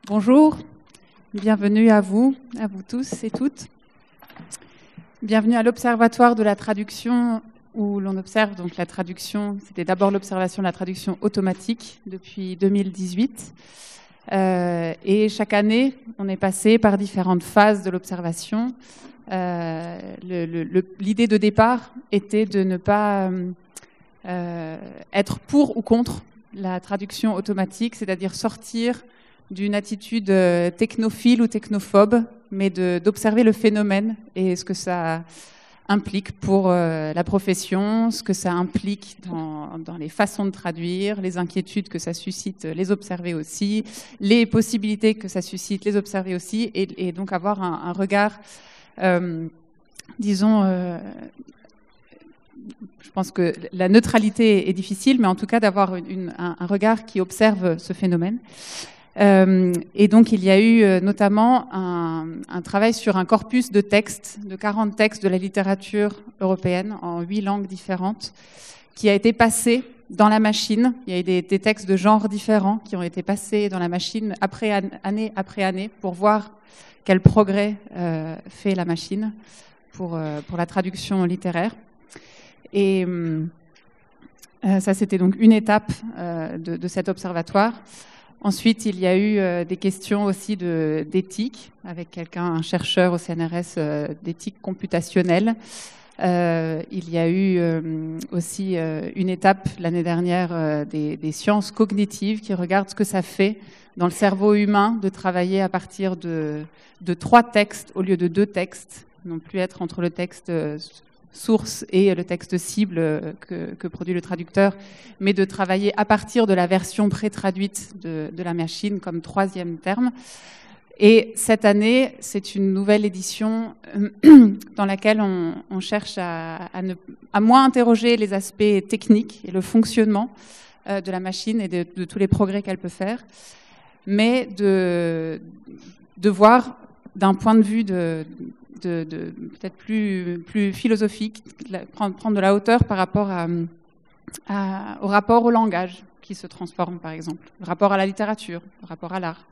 Bonjour, bienvenue à vous tous et toutes. Bienvenue à l'Observatoire de la traduction où l'on observe donc la traduction. C'était d'abord l'observation de la traduction automatique depuis 2018. Et chaque année, on est passé par différentes phases de l'observation. L'idée de départ était de ne pas être pour ou contre la traduction automatique, c'est-à-dire sortir d'une attitude technophile ou technophobe, mais d'observer le phénomène et ce que ça implique pour la profession, ce que ça implique dans les façons de traduire, les inquiétudes que ça suscite, les observer aussi, les possibilités que ça suscite, les observer aussi, et donc avoir un regard, disons... je pense que la neutralité est difficile, mais en tout cas d'avoir un regard qui observe ce phénomène. Et donc, il y a eu notamment un travail sur un corpus de textes, de 40 textes de la littérature européenne en 8 langues différentes, qui a été passé dans la machine. Il y a eu des textes de genres différents qui ont été passés dans la machine année après année pour voir quel progrès fait la machine pour la traduction littéraire. Et ça, c'était donc une étape de cet observatoire. Ensuite, il y a eu des questions aussi d'éthique, avec un chercheur au CNRS d'éthique computationnelle. Il y a eu aussi une étape l'année dernière des sciences cognitives qui regardent ce que ça fait dans le cerveau humain de travailler à partir de 3 textes au lieu de 2 textes, non plus être entre le texte source et le texte cible que produit le traducteur, mais de travailler à partir de la version pré-traduite de la machine comme 3e terme. Et cette année, c'est une nouvelle édition dans laquelle on cherche à moins interroger les aspects techniques et le fonctionnement de la machine et de tous les progrès qu'elle peut faire, mais de voir d'un point de vue peut-être plus philosophique, prendre de la hauteur par rapport au rapport au langage qui se transforme, par exemple, le rapport à la littérature, le rapport à l'art.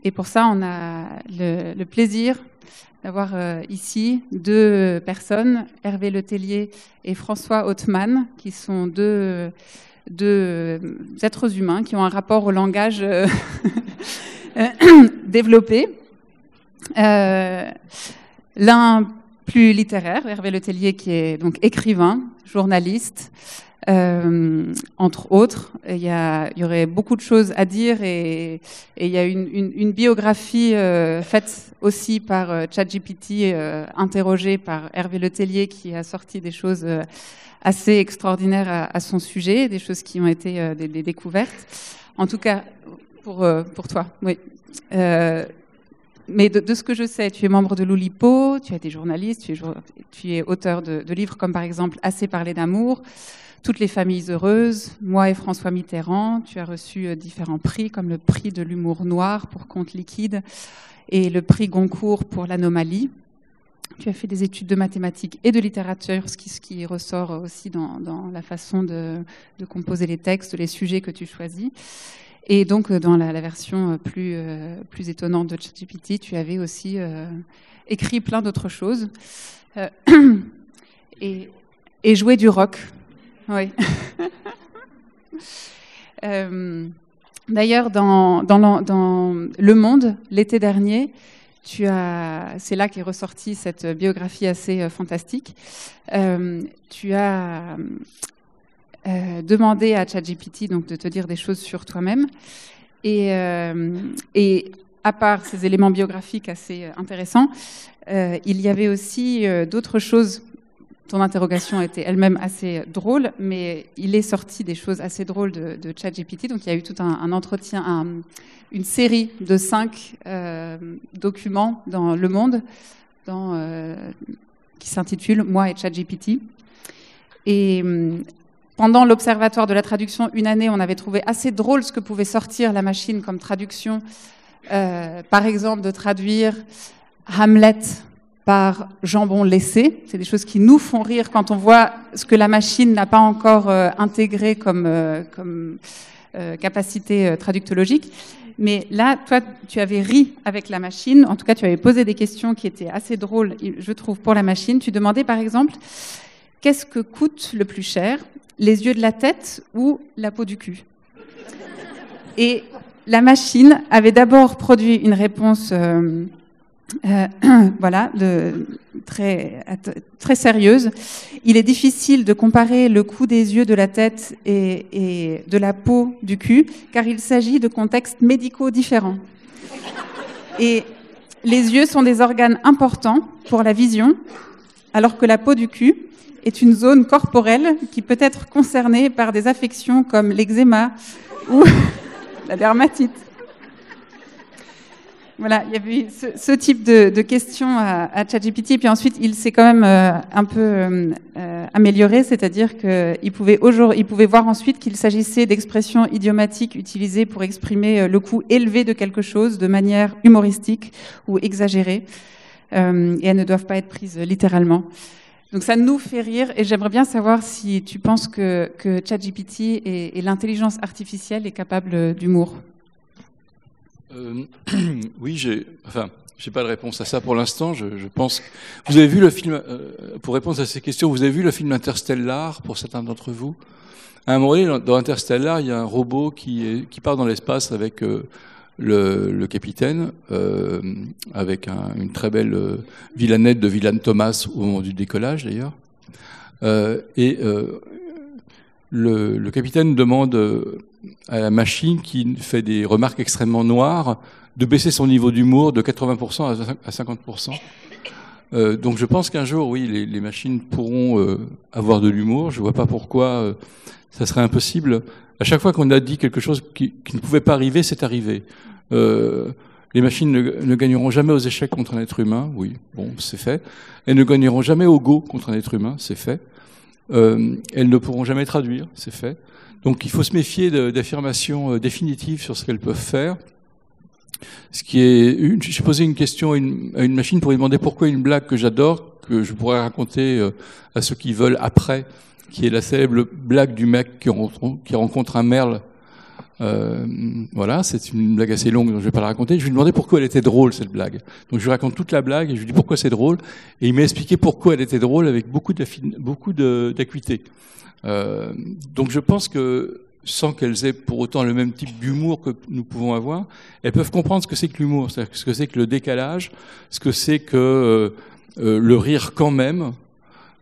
Et pour ça, on a le plaisir d'avoir ici 2 personnes, Hervé Letellier et François Hautemann, qui sont deux êtres humains qui ont un rapport au langage développé. L'un plus littéraire, Hervé Letellier, qui est donc écrivain, journaliste, entre autres. Il y aurait beaucoup de choses à dire et il y a une biographie faite aussi par ChatGPT, interrogée par Hervé Letellier, qui a sorti des choses assez extraordinaires à son sujet, des choses qui ont été des découvertes. En tout cas, pour toi, oui. Mais de ce que je sais, tu es membre de l'Oulipo, tu as été journaliste, tu es auteur de livres comme par exemple Assez parler d'amour, Toutes les familles heureuses, Moi et François Mitterrand. Tu as reçu différents prix comme le prix de l'humour noir pour Contes liquides et le prix Goncourt pour l'anomalie. Tu as fait des études de mathématiques et de littérature, ce qui ressort aussi dans la façon de composer les textes, les sujets que tu choisis. Et donc, dans la version plus étonnante de ChatGPT, tu avais aussi écrit plein d'autres choses et joué du rock. Oui. D'ailleurs, dans Le Monde, l'été dernier, c'est là qu'est ressortie cette biographie assez fantastique. Tu as demander à ChatGPT donc de te dire des choses sur toi-même et à part ces éléments biographiques assez intéressants, il y avait aussi d'autres choses. Ton interrogation était elle-même assez drôle, mais il est sorti des choses assez drôles de ChatGPT. Donc il y a eu tout un entretien, une série de 5 documents dans Le Monde qui s'intitule Moi et ChatGPT. Et pendant l'Observatoire de la traduction, une année, on avait trouvé assez drôle ce que pouvait sortir la machine comme traduction. Par exemple, de traduire Hamlet par jambon laissé. C'est des choses qui nous font rire quand on voit ce que la machine n'a pas encore intégré comme capacité traductologique. Mais là, toi, tu avais ri avec la machine. En tout cas, tu avais posé des questions qui étaient assez drôles, je trouve, pour la machine. Tu demandais, par exemple, qu'est-ce que coûte le plus cher, les yeux de la tête ou la peau du cul? Et la machine avait d'abord produit une réponse voilà, très sérieuse. Il est difficile de comparer le coût des yeux de la tête et de la peau du cul, car il s'agit de contextes médicaux différents. Et les yeux sont des organes importants pour la vision, alors que la peau du cul est une zone corporelle qui peut être concernée par des affections comme l'eczéma ou la dermatite. Voilà, il y avait ce type de questions à ChatGPT, puis ensuite il s'est quand même un peu amélioré, c'est-à-dire qu'il pouvait voir ensuite qu'il s'agissait d'expressions idiomatiques utilisées pour exprimer le coût élevé de quelque chose de manière humoristique ou exagérée, et elles ne doivent pas être prises littéralement. Donc ça nous fait rire, et j'aimerais bien savoir si tu penses que ChatGPT et l'intelligence artificielle est capable d'humour. Oui, j'ai pas de réponse à ça pour l'instant. Je pense. Vous avez vu le film pour répondre à ces questions. Vous avez vu le film Interstellar pour certains d'entre vous. À un moment donné, dans Interstellar, il y a un robot qui part dans l'espace avec le capitaine, avec une très belle villanette de Villan Thomas au moment du décollage d'ailleurs. Le capitaine demande à la machine, qui fait des remarques extrêmement noires, de baisser son niveau d'humour de 80% à 50%. Donc je pense qu'un jour, oui, les machines pourront avoir de l'humour. Je ne vois pas pourquoi ça serait impossible. À chaque fois qu'on a dit quelque chose qui ne pouvait pas arriver, c'est arrivé. Les machines ne gagneront jamais aux échecs contre un être humain. Oui, bon, c'est fait. Elles ne gagneront jamais au Go contre un être humain. C'est fait. Elles ne pourront jamais traduire, c'est fait. Donc il faut se méfier d'affirmations définitives sur ce qu'elles peuvent faire. J'ai posé une question à une machine pour lui demander pourquoi une blague que j'adore, que je pourrais raconter à ceux qui veulent après, qui est la célèbre blague du mec qui rencontre un merle. Voilà, c'est une blague assez longue, donc je vais pas la raconter. Je lui ai demandé pourquoi elle était drôle, cette blague. Donc je lui raconte toute la blague et je lui dis pourquoi c'est drôle. Et il m'a expliqué pourquoi elle était drôle avec beaucoup d'acuité. Donc je pense que, sans qu'elles aient pour autant le même type d'humour que nous pouvons avoir, elles peuvent comprendre ce que c'est que l'humour, c'est-à-dire ce que c'est que le décalage, ce que c'est que le rire quand même,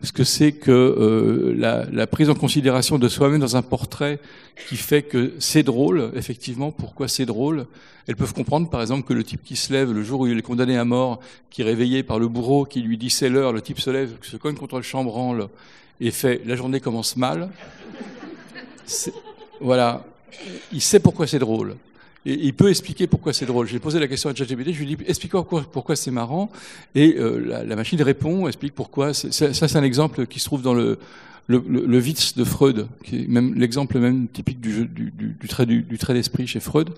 ce que c'est que la prise en considération de soi-même dans un portrait qui fait que c'est drôle, effectivement, pourquoi c'est drôle. Elles peuvent comprendre, par exemple, que le type qui se lève le jour où il est condamné à mort, qui est réveillé par le bourreau, qui lui dit c'est l'heure, le type se lève, se cogne contre le chambranle et fait la journée commence mal. Voilà, il sait pourquoi c'est drôle. Et il peut expliquer pourquoi c'est drôle. J'ai posé la question à ChatGPT, je lui ai dit explique-moi pourquoi c'est marrant. Et la machine répond, explique pourquoi. Ça, c'est un exemple qui se trouve dans le Witz de Freud, qui est même l'exemple même typique du trait d'esprit chez Freud.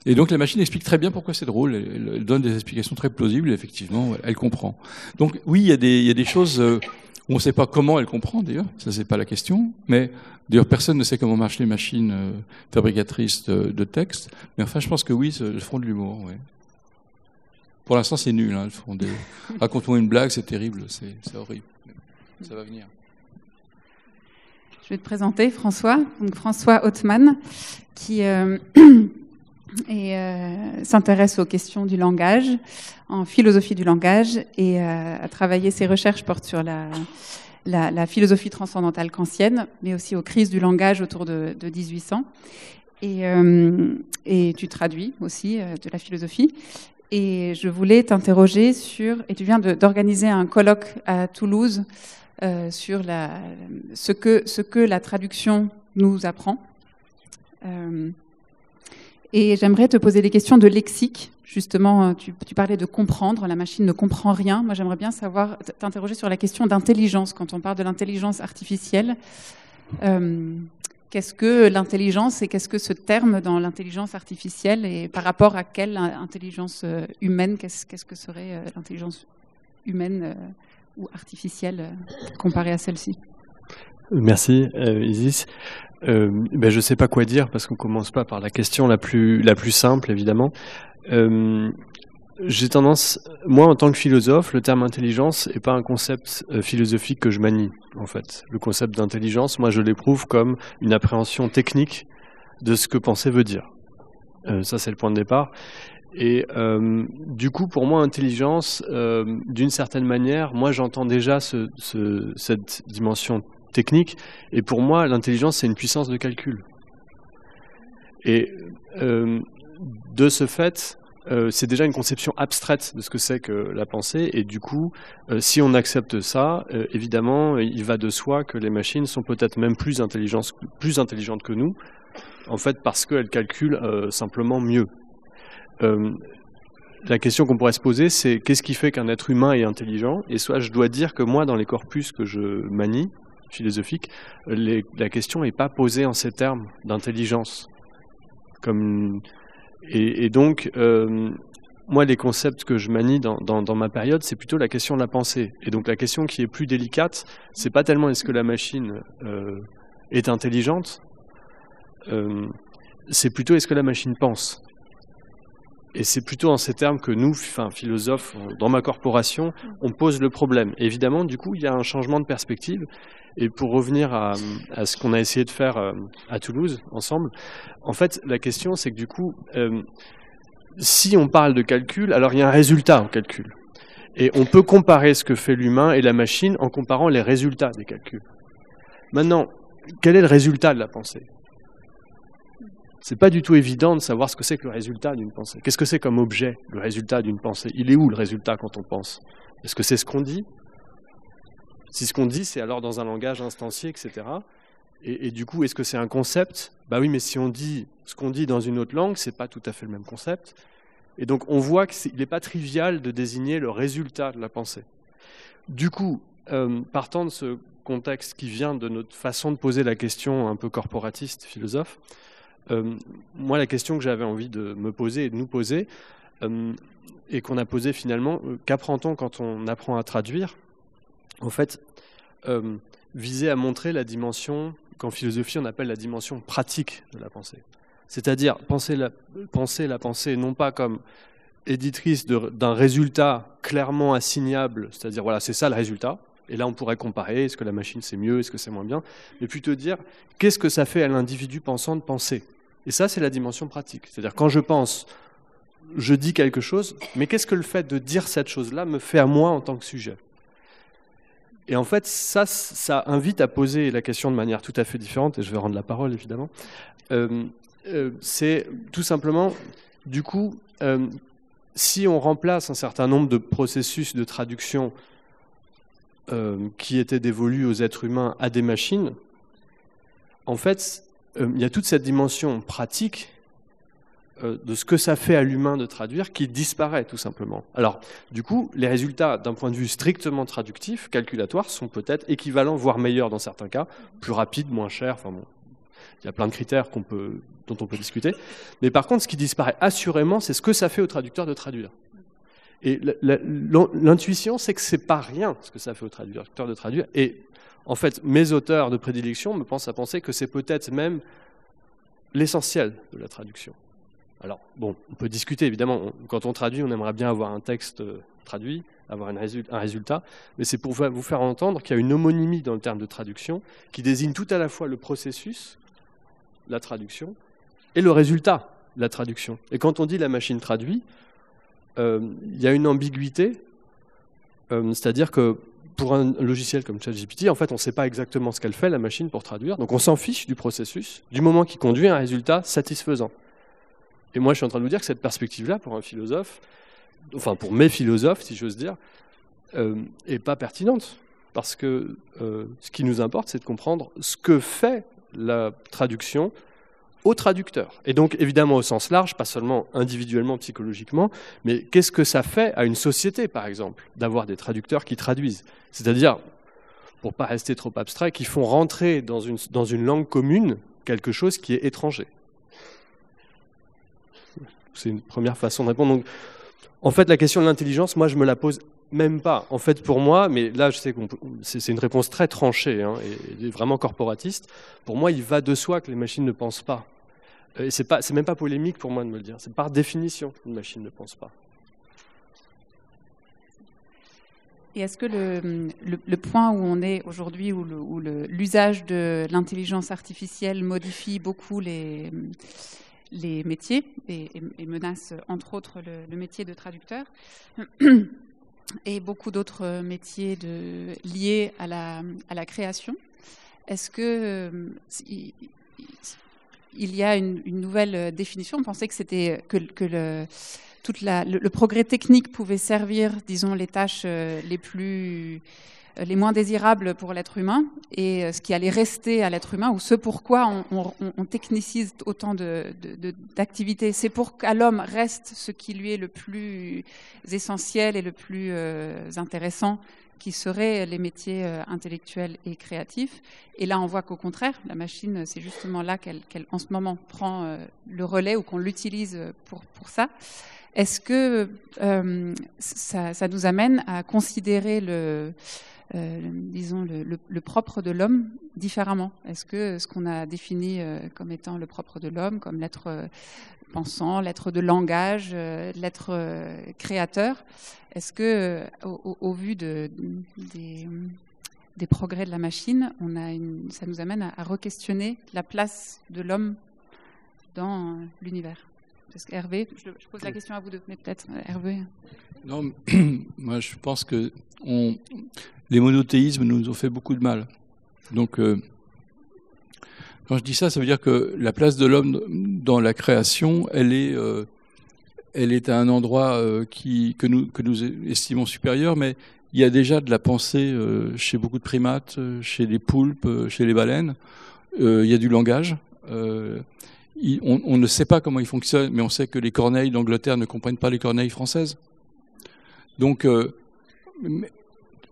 Et donc la machine explique très bien pourquoi c'est drôle. Elle donne des explications très plausibles. Et effectivement, elle comprend. Donc oui, il y a des choses où on ne sait pas comment elle comprend d'ailleurs. Ça, c'est pas la question. Mais d'ailleurs, personne ne sait comment marchent les machines fabricatrices de texte. Mais enfin, je pense que oui, elles font de l'humour. Ouais. Pour l'instant, c'est nul. Hein. Raconte-moi une blague, c'est terrible, c'est horrible. Ça va venir. Je vais te présenter François. Donc François Othman, qui s'intéresse aux questions du langage, en philosophie du langage, et a travaillé, ses recherches portent sur la philosophie transcendantale kantienne, mais aussi aux crises du langage autour de 1800. Et tu traduis aussi de la philosophie. Et je voulais t'interroger et tu viens d'organiser un colloque à Toulouse sur ce que la traduction nous apprend. Et j'aimerais te poser des questions de lexique. Justement, tu parlais de comprendre, la machine ne comprend rien. Moi, j'aimerais bien t'interroger sur la question d'intelligence. Quand on parle de l'intelligence artificielle, qu'est-ce que l'intelligence et qu'est-ce que ce terme dans l'intelligence artificielle, et par rapport à quelle intelligence humaine, qu'est-ce que serait l'intelligence humaine ou artificielle comparée à celle-ci? Merci, Isis. Je ne sais pas quoi dire parce qu'on ne commence pas par la question la plus simple, évidemment. J'ai tendance, moi en tant que philosophe, le terme intelligence n'est pas un concept philosophique que je manie, en fait. Le concept d'intelligence, moi je l'éprouve comme une appréhension technique de ce que penser veut dire. Ça c'est le point de départ. Et du coup, pour moi, intelligence, d'une certaine manière, moi j'entends déjà cette dimension technique, et pour moi, l'intelligence, c'est une puissance de calcul. Et de ce fait, c'est déjà une conception abstraite de ce que c'est que la pensée, et du coup, si on accepte ça, évidemment, il va de soi que les machines sont peut-être même plus intelligentes que nous, en fait, parce qu'elles calculent simplement mieux. La question qu'on pourrait se poser, c'est qu'est-ce qui fait qu'un être humain est intelligent? Et soit je dois dire que moi, dans les corpus que je manie, philosophiques, la question n'est pas posée en ces termes d'intelligence. Et donc, moi, les concepts que je manie dans ma période, c'est plutôt la question de la pensée. Et donc, la question qui est plus délicate, c'est pas tellement est-ce que la machine est intelligente, c'est plutôt est-ce que la machine pense. Et c'est plutôt en ces termes que nous, philosophes, dans ma corporation, on pose le problème. Et évidemment, du coup, il y a un changement de perspective. Et pour revenir à ce qu'on a essayé de faire à Toulouse, ensemble, en fait, la question, c'est que du coup, si on parle de calcul, alors il y a un résultat au calcul. Et on peut comparer ce que fait l'humain et la machine en comparant les résultats des calculs. Maintenant, quel est le résultat de la pensée ? C'est pas du tout évident de savoir ce que c'est que le résultat d'une pensée. Qu'est-ce que c'est comme objet, le résultat d'une pensée? Il est où le résultat quand on pense? Est-ce que c'est ce qu'on dit? Si ce qu'on dit, c'est alors dans un langage instancié, etc. Et du coup, est-ce que c'est un concept? Bah oui, mais si on dit ce qu'on dit dans une autre langue, c'est pas tout à fait le même concept. Et donc, on voit qu'il n'est pas trivial de désigner le résultat de la pensée. Du coup, partant de ce contexte qui vient de notre façon de poser la question un peu corporatiste, philosophe, moi, la question que j'avais envie de me poser et de nous poser, et qu'on a posée finalement, qu'apprend-on quand on apprend à traduire? En fait, visait à montrer la dimension qu'en philosophie on appelle la dimension pratique de la pensée. C'est-à-dire penser la pensée non pas comme éditrice d'un résultat clairement assignable, c'est-à-dire voilà, c'est ça le résultat, et là on pourrait comparer, est-ce que la machine c'est mieux, est-ce que c'est moins bien, mais plutôt dire qu'est-ce que ça fait à l'individu pensant de penser. Et ça c'est la dimension pratique, c'est-à-dire quand je pense, je dis quelque chose, mais qu'est-ce que le fait de dire cette chose-là me fait à moi en tant que sujet? Et en fait, ça invite à poser la question de manière tout à fait différente, et je vais rendre la parole évidemment. C'est tout simplement, du coup, si on remplace un certain nombre de processus de traduction qui étaient dévolus aux êtres humains à des machines, en fait, il y a toute cette dimension pratique de ce que ça fait à l'humain de traduire qui disparaît tout simplement. Alors, du coup, les résultats d'un point de vue strictement traductif, calculatoire, sont peut-être équivalents, voire meilleurs dans certains cas, plus rapides, moins chers, enfin bon, il y a plein de critères dont on peut discuter. Mais par contre, ce qui disparaît assurément, c'est ce que ça fait au traducteur de traduire. Et l'intuition, c'est que c'est pas rien ce que ça fait au traducteur de traduire. Et en fait, mes auteurs de prédilection me pensent à penser que c'est peut-être même l'essentiel de la traduction. Alors, bon, on peut discuter, évidemment, quand on traduit, on aimerait bien avoir un texte traduit, avoir un résultat, mais c'est pour vous faire entendre qu'il y a une homonymie dans le terme de traduction qui désigne tout à la fois le processus, la traduction, et le résultat, la traduction. Et quand on dit la machine traduit, il y a une ambiguïté, c'est-à-dire que pour un logiciel comme ChatGPT, en fait, on ne sait pas exactement ce qu'elle fait, la machine, pour traduire, donc on s'en fiche du processus, du moment qui conduit à un résultat satisfaisant. Et moi, je suis en train de vous dire que cette perspective-là, pour un philosophe, enfin pour mes philosophes, si j'ose dire, n'est pas pertinente. Parce que ce qui nous importe, c'est de comprendre ce que fait la traduction au traducteur. Et donc, évidemment, au sens large, pas seulement individuellement, psychologiquement, mais qu'est-ce que ça fait à une société, par exemple, d'avoir des traducteurs qui traduisent? C'est-à-dire, pour ne pas rester trop abstrait, qui font rentrer dans une langue commune quelque chose qui est étranger. C'est une première façon de répondre. Donc, en fait, la question de l'intelligence, moi, je me la pose Même pas. En fait, pour moi, mais là, je sais que c'est une réponse très tranchée hein, et vraiment corporatiste. Pour moi, il va de soi que les machines ne pensent pas. Et c'est même pas polémique pour moi de me le dire. C'est par définition qu'une machine ne pense pas. Et est-ce que le point où on est aujourd'hui, où l'usage de l'intelligence artificielle modifie beaucoup les métiers et menace entre autres le métier de traducteur et beaucoup d'autres métiers liés à la création, est-ce que il y a une nouvelle définition? On pensait que c'était que le progrès technique pouvait servir, disons, les tâches les moins désirables pour l'être humain, et ce qui allait rester à l'être humain, ou ce pourquoi on technicise autant d'activités. C'est pour qu'à l'homme reste ce qui lui est le plus essentiel et le plus intéressant, qui seraient les métiers intellectuels et créatifs. Et là, on voit qu'au contraire, la machine, c'est justement là qu'elle en ce moment, prend le relais, ou qu'on l'utilise pour ça. Est-ce que ça nous amène à considérer disons le propre de l'homme différemment? Est-ce que ce qu'on a défini comme étant le propre de l'homme, comme l'être pensant, l'être de langage, l'être créateur, est-ce que au vu des progrès de la machine, ça nous amène à re-questionner la place de l'homme dans l'univers? Parce que Hervé, je pose la question à vous deux, mais peut-être Hervé. Non, moi je pense que les monothéismes nous ont fait beaucoup de mal. Donc, quand je dis ça, ça veut dire que la place de l'homme dans la création, elle est à un endroit que nous estimons supérieur, mais il y a déjà de la pensée chez beaucoup de primates, chez les poulpes, chez les baleines. Il y a du langage. On ne sait pas comment il fonctionne, mais on sait que les corneilles d'Angleterre ne comprennent pas les corneilles françaises. Donc,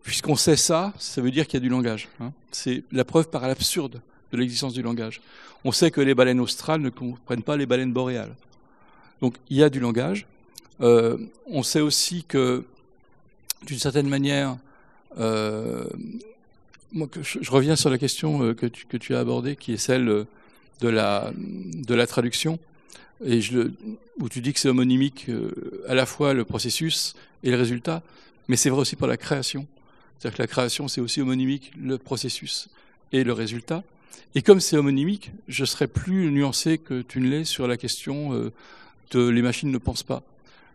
puisqu'on sait ça, ça veut dire qu'il y a du langage. Hein. C'est la preuve par l'absurde de l'existence du langage. On sait que les baleines australes ne comprennent pas les baleines boréales. Donc, il y a du langage. On sait aussi que, d'une certaine manière, moi, je reviens sur la question que tu as abordée, qui est celle de la traduction, et où tu dis que c'est homonymique à la fois le processus et le résultat, mais c'est vrai aussi pour la création. C'est-à-dire que la création, c'est aussi homonymique le processus et le résultat. Et comme c'est homonymique, je serais plus nuancé que tu ne l'es sur la question de les machines ne pensent pas.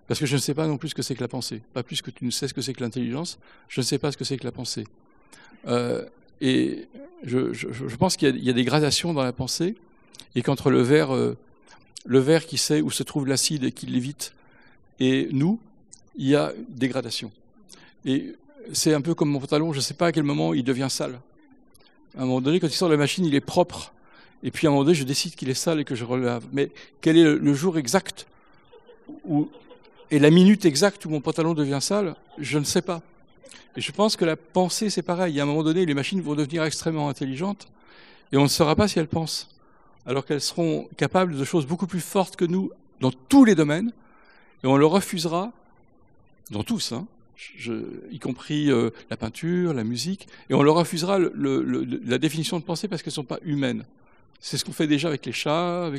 Parce que je ne sais pas non plus ce que c'est que la pensée. Pas plus que tu ne sais ce que c'est que l'intelligence, je ne sais pas ce que c'est que la pensée. Et je pense qu'il y a des gradations dans la pensée, et qu'entre le ver qui sait où se trouve l'acide et qui l'évite, et nous, il y a des gradations. Et c'est un peu comme mon pantalon, je ne sais pas à quel moment il devient sale. À un moment donné, quand il sort de la machine, il est propre. Et puis à un moment donné, je décide qu'il est sale et que je relave. Mais quel est le jour exact et la minute exacte où mon pantalon devient sale, je ne sais pas. Et je pense que la pensée, c'est pareil. À un moment donné, les machines vont devenir extrêmement intelligentes et on ne saura pas si elles pensent. Alors qu'elles seront capables de choses beaucoup plus fortes que nous dans tous les domaines, et on leur refusera, dans tous, hein, y compris la peinture, la musique, et on leur refusera la définition de pensée parce qu'elles ne sont pas humaines. C'est ce qu'on fait déjà avec les chats,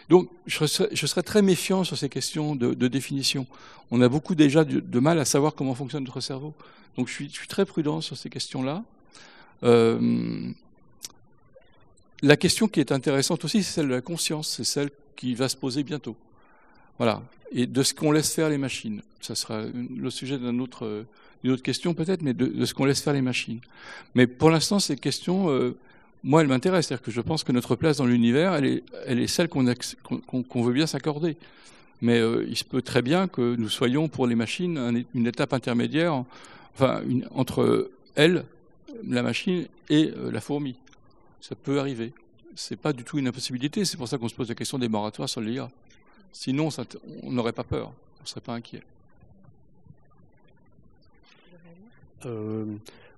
Donc je serais très méfiant sur ces questions de définition. On a beaucoup déjà de mal à savoir comment fonctionne notre cerveau. Donc je suis très prudent sur ces questions-là. La question qui est intéressante aussi, c'est celle de la conscience, c'est celle qui va se poser bientôt. Voilà. Et de ce qu'on laisse faire les machines. Ça sera le sujet d'une autre question peut-être, mais de ce qu'on laisse faire les machines. Mais pour l'instant, cette question, moi, elle m'intéresse. C'est-à-dire que je pense que notre place dans l'univers, elle est celle qu'on veut bien s'accorder. Mais il se peut très bien que nous soyons pour les machines une étape intermédiaire, entre elle, la machine, et la fourmi. Ça peut arriver. C'est pas du tout une impossibilité. C'est pour ça qu'on se pose la question des moratoires sur l'IA. Sinon, on n'aurait pas peur. On ne serait pas inquiet.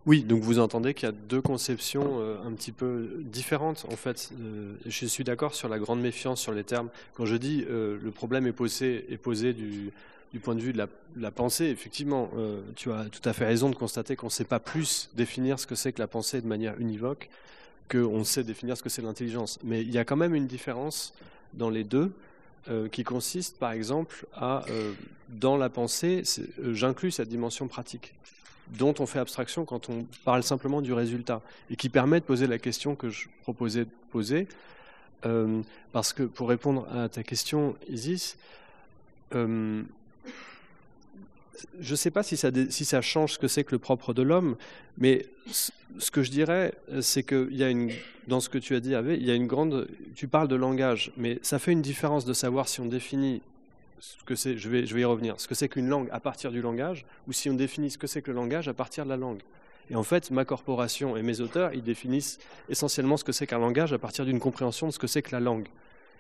Oui, donc vous entendez qu'il y a deux conceptions un petit peu différentes. En fait, je suis d'accord sur la grande méfiance sur les termes. Quand je dis le problème est posé du point de vue de la pensée, effectivement, tu as tout à fait raison de constater qu'on ne sait pas plus définir ce que c'est que la pensée de manière univoque qu'on sait définir ce que c'est l'intelligence. Mais il y a quand même une différence dans les deux qui consiste, par exemple, à, dans la pensée, j'inclus cette dimension pratique dont on fait abstraction quand on parle simplement du résultat et qui permet de poser la question que je proposais de poser. Parce que pour répondre à ta question, Isis, je ne sais pas si ça change ce que c'est que le propre de l'homme, mais ce que je dirais, c'est que dans ce que tu as dit, il y a une grande... Tu parles de langage, mais ça fait une différence de savoir si on définit ce que c'est, je vais y revenir, ce que c'est qu'une langue à partir du langage, ou si on définit ce que c'est que le langage à partir de la langue. Et en fait, ma corporation et mes auteurs, ils définissent essentiellement ce que c'est qu'un langage à partir d'une compréhension de ce que c'est que la langue.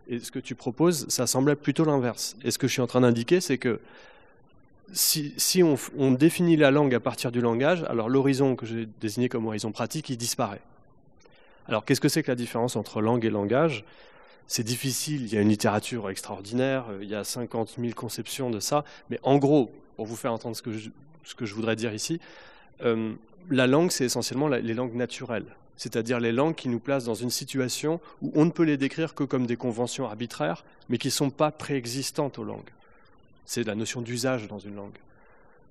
Et ce que tu proposes, ça semble plutôt l'inverse. Et ce que je suis en train d'indiquer, c'est que si on définit la langue à partir du langage, alors l'horizon que j'ai désigné comme horizon pratique, il disparaît. Alors qu'est-ce que c'est que la différence entre langue et langage ? C'est difficile, il y a une littérature extraordinaire, il y a 50 000 conceptions de ça, mais en gros, pour vous faire entendre ce que je voudrais dire ici, la langue, c'est essentiellement les langues naturelles, c'est-à-dire les langues qui nous placent dans une situation où on ne peut les décrire que comme des conventions arbitraires, mais qui ne sont pas préexistantes aux langues. C'est la notion d'usage dans une langue.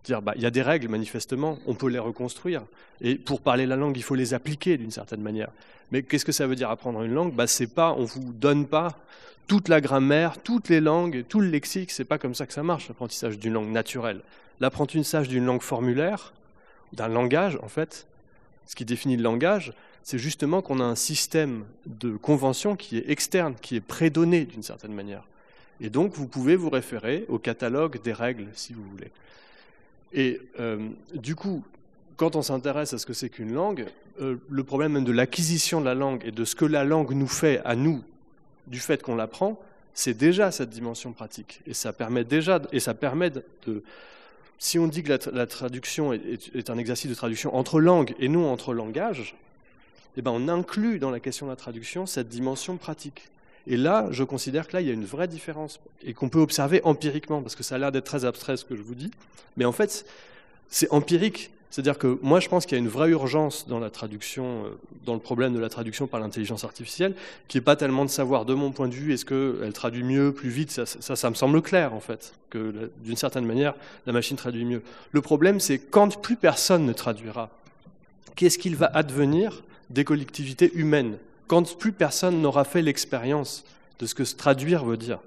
Dire, il y a des règles, manifestement, on peut les reconstruire. Et pour parler la langue, il faut les appliquer d'une certaine manière. Mais qu'est-ce que ça veut dire apprendre une langue ? C'est pas, on ne vous donne pas toute la grammaire, toutes les langues, tout le lexique. C'est pas comme ça que ça marche, l'apprentissage d'une langue naturelle. L'apprentissage d'une langue formulaire, d'un langage, en fait, ce qui définit le langage, c'est justement qu'on a un système de convention qui est externe, qui est prédonné d'une certaine manière. Et donc, vous pouvez vous référer au catalogue des règles, si vous voulez. Et du coup, quand on s'intéresse à ce que c'est qu'une langue, le problème même de l'acquisition de la langue et de ce que la langue nous fait à nous, du fait qu'on l'apprend, c'est déjà cette dimension pratique. Et ça permet de... Si on dit que la traduction est un exercice de traduction entre langues et non entre langages, eh ben on inclut dans la question de la traduction cette dimension pratique. Et là, je considère que là, il y a une vraie différence et qu'on peut observer empiriquement, parce que ça a l'air d'être très abstrait ce que je vous dis, mais en fait, c'est empirique. C'est-à-dire que moi, je pense qu'il y a une vraie urgence dans la traduction, dans le problème de la traduction par l'intelligence artificielle, qui n'est pas tellement de savoir, de mon point de vue, est-ce qu'elle traduit mieux, plus vite, ça me semble clair, en fait, que d'une certaine manière, la machine traduit mieux. Le problème, c'est quand plus personne ne traduira, qu'est-ce qu'il va advenir des collectivités humaines ? Quand plus personne n'aura fait l'expérience de ce que se traduire veut dire.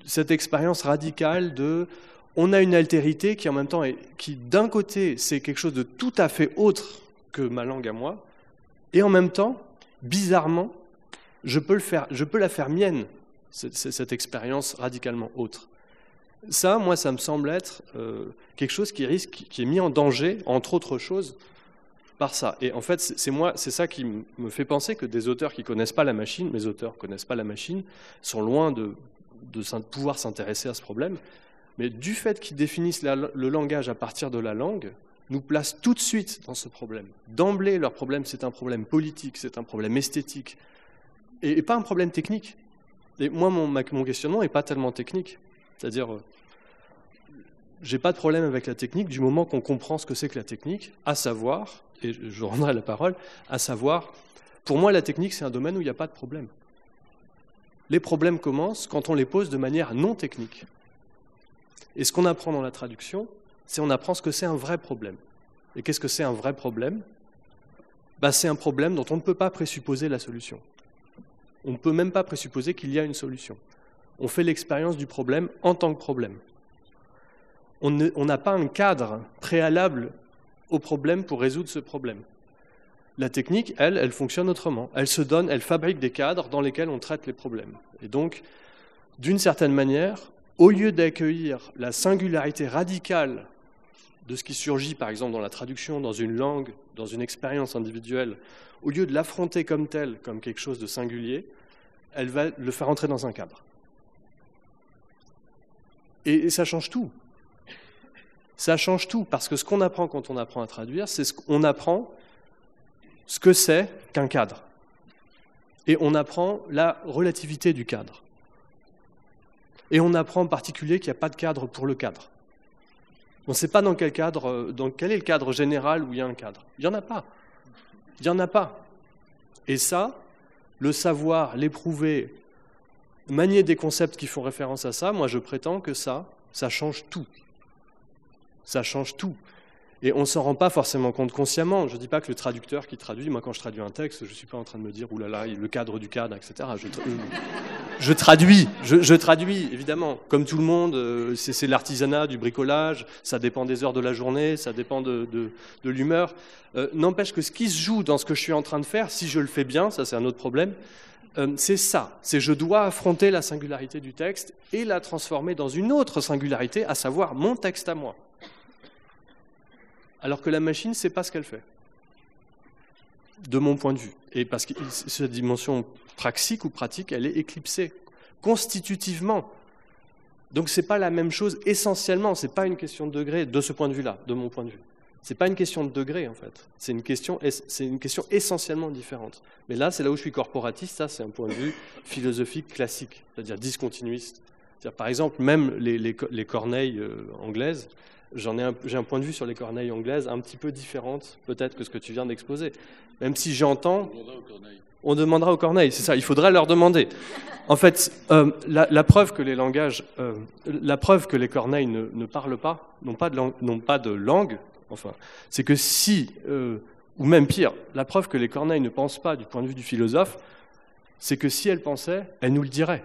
Cette expérience radicale de... On a une altérité qui, en même temps, qui d'un côté, c'est quelque chose de tout à fait autre que ma langue à moi, et en même temps, bizarrement, je peux la faire mienne, cette expérience radicalement autre. Ça, moi, ça me semble être quelque chose qui est mis en danger, entre autres choses, par ça. Et en fait, c'est ça qui me fait penser que des auteurs qui ne connaissent pas la machine, mes auteurs ne connaissent pas la machine, sont loin de pouvoir s'intéresser à ce problème. Mais du fait qu'ils définissent le langage à partir de la langue, nous placent tout de suite dans ce problème. D'emblée, leur problème, c'est un problème politique, c'est un problème esthétique, et pas un problème technique. Et moi, mon questionnement n'est pas tellement technique. C'est-à-dire, j'ai pas de problème avec la technique du moment qu'on comprend ce que c'est que la technique, à savoir, et je rendrai la parole, à savoir, pour moi, la technique, c'est un domaine où il n'y a pas de problème. Les problèmes commencent quand on les pose de manière non technique. Et ce qu'on apprend dans la traduction, c'est on apprend ce que c'est un vrai problème. Et qu'est-ce que c'est un vrai problème ? C'est un problème dont on ne peut pas présupposer la solution. On ne peut même pas présupposer qu'il y a une solution. On fait l'expérience du problème en tant que problème. On n'a pas un cadre préalable au problème pour résoudre ce problème. La technique, elle fonctionne autrement. Elle fabrique des cadres dans lesquels on traite les problèmes. Et donc, d'une certaine manière, au lieu d'accueillir la singularité radicale de ce qui surgit, par exemple, dans la traduction, dans une langue, dans une expérience individuelle, au lieu de l'affronter comme tel, comme quelque chose de singulier, elle va le faire entrer dans un cadre. Et ça change tout. Ça change tout, parce que ce qu'on apprend quand on apprend à traduire, c'est qu'on apprend ce que c'est qu'un cadre. Et on apprend la relativité du cadre. Et on apprend en particulier qu'il n'y a pas de cadre pour le cadre. On ne sait pas dans quel est le cadre général où il y a un cadre. Il n'y en a pas. Il n'y en a pas. Et ça, le savoir, l'éprouver, manier des concepts qui font référence à ça, moi je prétends que ça change tout. Ça change tout. Et on ne s'en rend pas forcément compte consciemment. Je ne dis pas que le traducteur qui traduit, moi quand je traduis un texte, je ne suis pas en train de me dire « oulala, le cadre du cadre, etc. » Je traduis, évidemment. Comme tout le monde, c'est l'artisanat, du bricolage, ça dépend des heures de la journée, ça dépend de l'humeur. N'empêche que ce qui se joue dans ce que je suis en train de faire, si je le fais bien, ça c'est un autre problème, c'est ça. C'est je dois affronter la singularité du texte et la transformer dans une autre singularité, à savoir mon texte à moi. Alors que la machine ne sait pas ce qu'elle fait, de mon point de vue. Et parce que cette dimension praxique ou pratique, elle est éclipsée, constitutivement. Donc ce n'est pas la même chose essentiellement, ce n'est pas une question de degré, de ce point de vue-là, de mon point de vue. Ce n'est pas une question de degré, en fait. C'est une question essentiellement différente. Mais là, c'est là où je suis corporatiste, ça c'est un point de vue philosophique classique, c'est-à-dire discontinuiste. C'est-à-dire, par exemple, même les corneilles anglaises, j'ai un point de vue sur les corneilles anglaises un petit peu différente, peut-être, que ce que tu viens d'exposer. Même si j'entends... On demandera aux corneilles, c'est ça, il faudra leur demander. En fait, la preuve que les corneilles ne parlent pas, n'ont pas de langue, enfin, c'est que si, ou même pire, la preuve que les corneilles ne pensent pas du point de vue du philosophe, c'est que si elles pensaient, elles nous le diraient.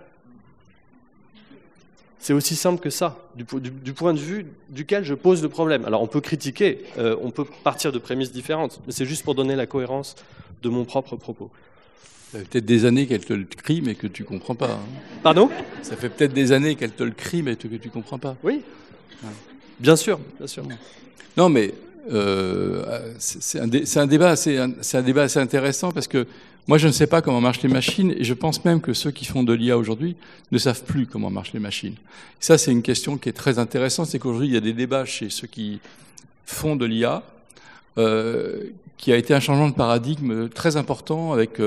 C'est aussi simple que ça, du point de vue duquel je pose le problème. Alors on peut critiquer, on peut partir de prémices différentes, mais c'est juste pour donner la cohérence de mon propre propos. Ça fait peut-être des années qu'elle te le crie, mais que tu ne comprends pas. Hein. Pardon ? Ça fait peut-être des années qu'elle te le crie, mais que tu ne comprends pas. Oui, bien sûr, bien sûr. Non, mais c'est un débat assez intéressant parce que moi, je ne sais pas comment marchent les machines et je pense même que ceux qui font de l'IA aujourd'hui ne savent plus comment marchent les machines. Et ça, c'est une question qui est très intéressante. C'est qu'aujourd'hui, il y a des débats chez ceux qui font de l'IA qui a été un changement de paradigme très important avec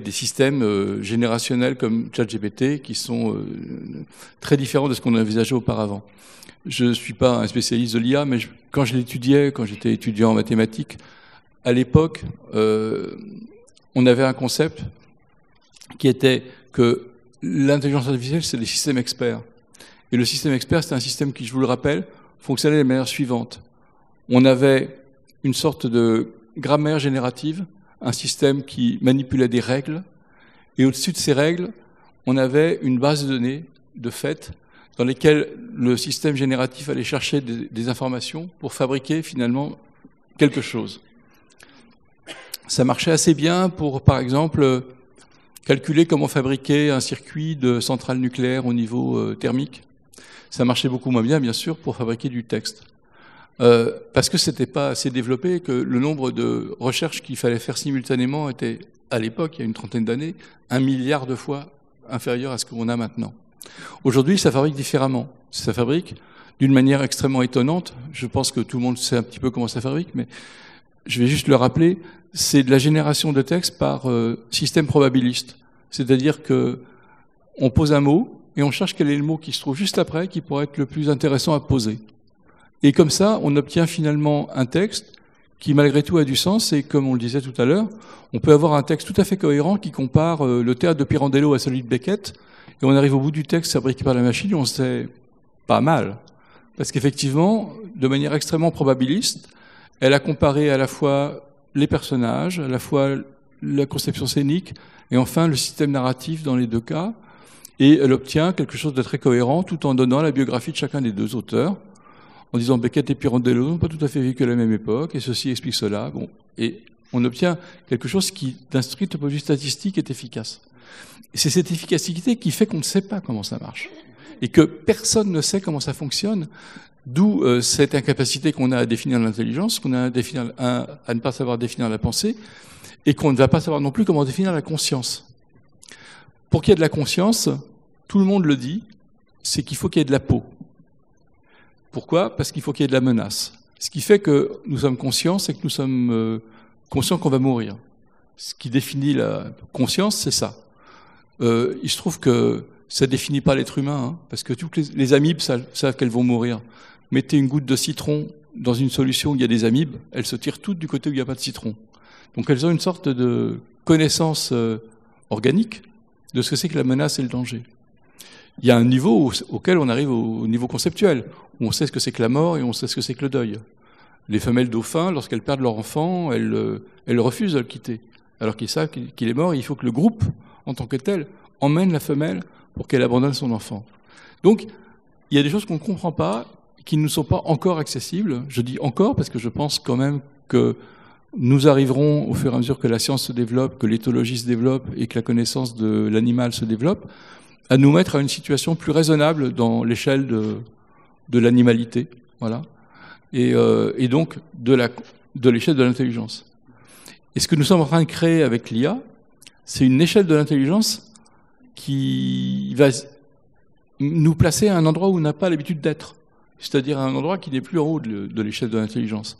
des systèmes générationnels comme ChatGPT qui sont très différents de ce qu'on envisageait auparavant. Je ne suis pas un spécialiste de l'IA, mais quand je l'étudiais, quand j'étais étudiant en mathématiques, à l'époque, on avait un concept qui était que l'intelligence artificielle, c'est des systèmes experts. Et le système expert, c'est un système qui, je vous le rappelle, fonctionnait de la manière suivante. On avait une sorte de grammaire générative, un système qui manipulait des règles, et au-dessus de ces règles, on avait une base de données de fait dans lesquelles le système génératif allait chercher des informations pour fabriquer finalement quelque chose. Ça marchait assez bien pour, par exemple, calculer comment fabriquer un circuit de centrale nucléaire au niveau thermique. Ça marchait beaucoup moins bien, bien sûr, pour fabriquer du texte. Parce que c'était pas assez développé, que le nombre de recherches qu'il fallait faire simultanément était, à l'époque, il y a une trentaine d'années, 1 milliard de fois inférieur à ce qu'on a maintenant. Aujourd'hui, ça fabrique différemment. Ça fabrique d'une manière extrêmement étonnante. Je pense que tout le monde sait un petit peu comment ça fabrique, mais je vais juste le rappeler. C'est de la génération de texte par système probabiliste. C'est-à-dire que on pose un mot et on cherche quel est le mot qui se trouve juste après qui pourrait être le plus intéressant à poser. Et comme ça, on obtient finalement un texte qui, malgré tout, a du sens. Et comme on le disait tout à l'heure, on peut avoir un texte tout à fait cohérent qui compare le théâtre de Pirandello à celui de Beckett. Et on arrive au bout du texte fabriqué par la machine et on sait pas mal. Parce qu'effectivement, de manière extrêmement probabiliste, elle a comparé à la fois les personnages, à la fois la conception scénique et enfin le système narratif dans les deux cas. Et elle obtient quelque chose de très cohérent tout en donnant la biographie de chacun des deux auteurs. En disant Beckett et Pirandello n'ont pas tout à fait vécu à la même époque, et ceci explique cela. Bon, et on obtient quelque chose qui, d'un strict point de vue statistique, est efficace. Et c'est cette efficacité qui fait qu'on ne sait pas comment ça marche, et que personne ne sait comment ça fonctionne, d'où cette incapacité qu'on a à définir l'intelligence, qu'on a à ne pas savoir définir la pensée, et qu'on ne va pas savoir non plus comment définir la conscience. Pour qu'il y ait de la conscience, tout le monde le dit, c'est qu'il faut qu'il y ait de la peau. Pourquoi ? Parce qu'il faut qu'il y ait de la menace. Ce qui fait que nous sommes conscients, c'est que nous sommes conscients qu'on va mourir. Ce qui définit la conscience, c'est ça. Il se trouve que ça ne définit pas l'être humain, hein, parce que toutes les amibes savent qu'elles vont mourir. Mettez une goutte de citron dans une solution où il y a des amibes, elles se tirent toutes du côté où il n'y a pas de citron. Donc elles ont une sorte de connaissance organique de ce que c'est que la menace et le danger. Il y a un niveau auquel on arrive au niveau conceptuel, où on sait ce que c'est que la mort et on sait ce que c'est que le deuil. Les femelles dauphins, lorsqu'elles perdent leur enfant, elles refusent de le quitter. Alors qu'ils savent qu'il est mort, il faut que le groupe, en tant que tel, emmène la femelle pour qu'elle abandonne son enfant. Donc, il y a des choses qu'on ne comprend pas, qui ne nous sont pas encore accessibles. Je dis encore parce que je pense quand même que nous arriverons, au fur et à mesure que la science se développe, que l'éthologie se développe et que la connaissance de l'animal se développe, à nous mettre à une situation plus raisonnable dans l'échelle de l'animalité, voilà, et donc de l'échelle de l'intelligence. Et ce que nous sommes en train de créer avec l'IA, c'est une échelle de l'intelligence qui va nous placer à un endroit où on n'a pas l'habitude d'être, c'est-à-dire à un endroit qui n'est plus en haut de l'échelle de l'intelligence.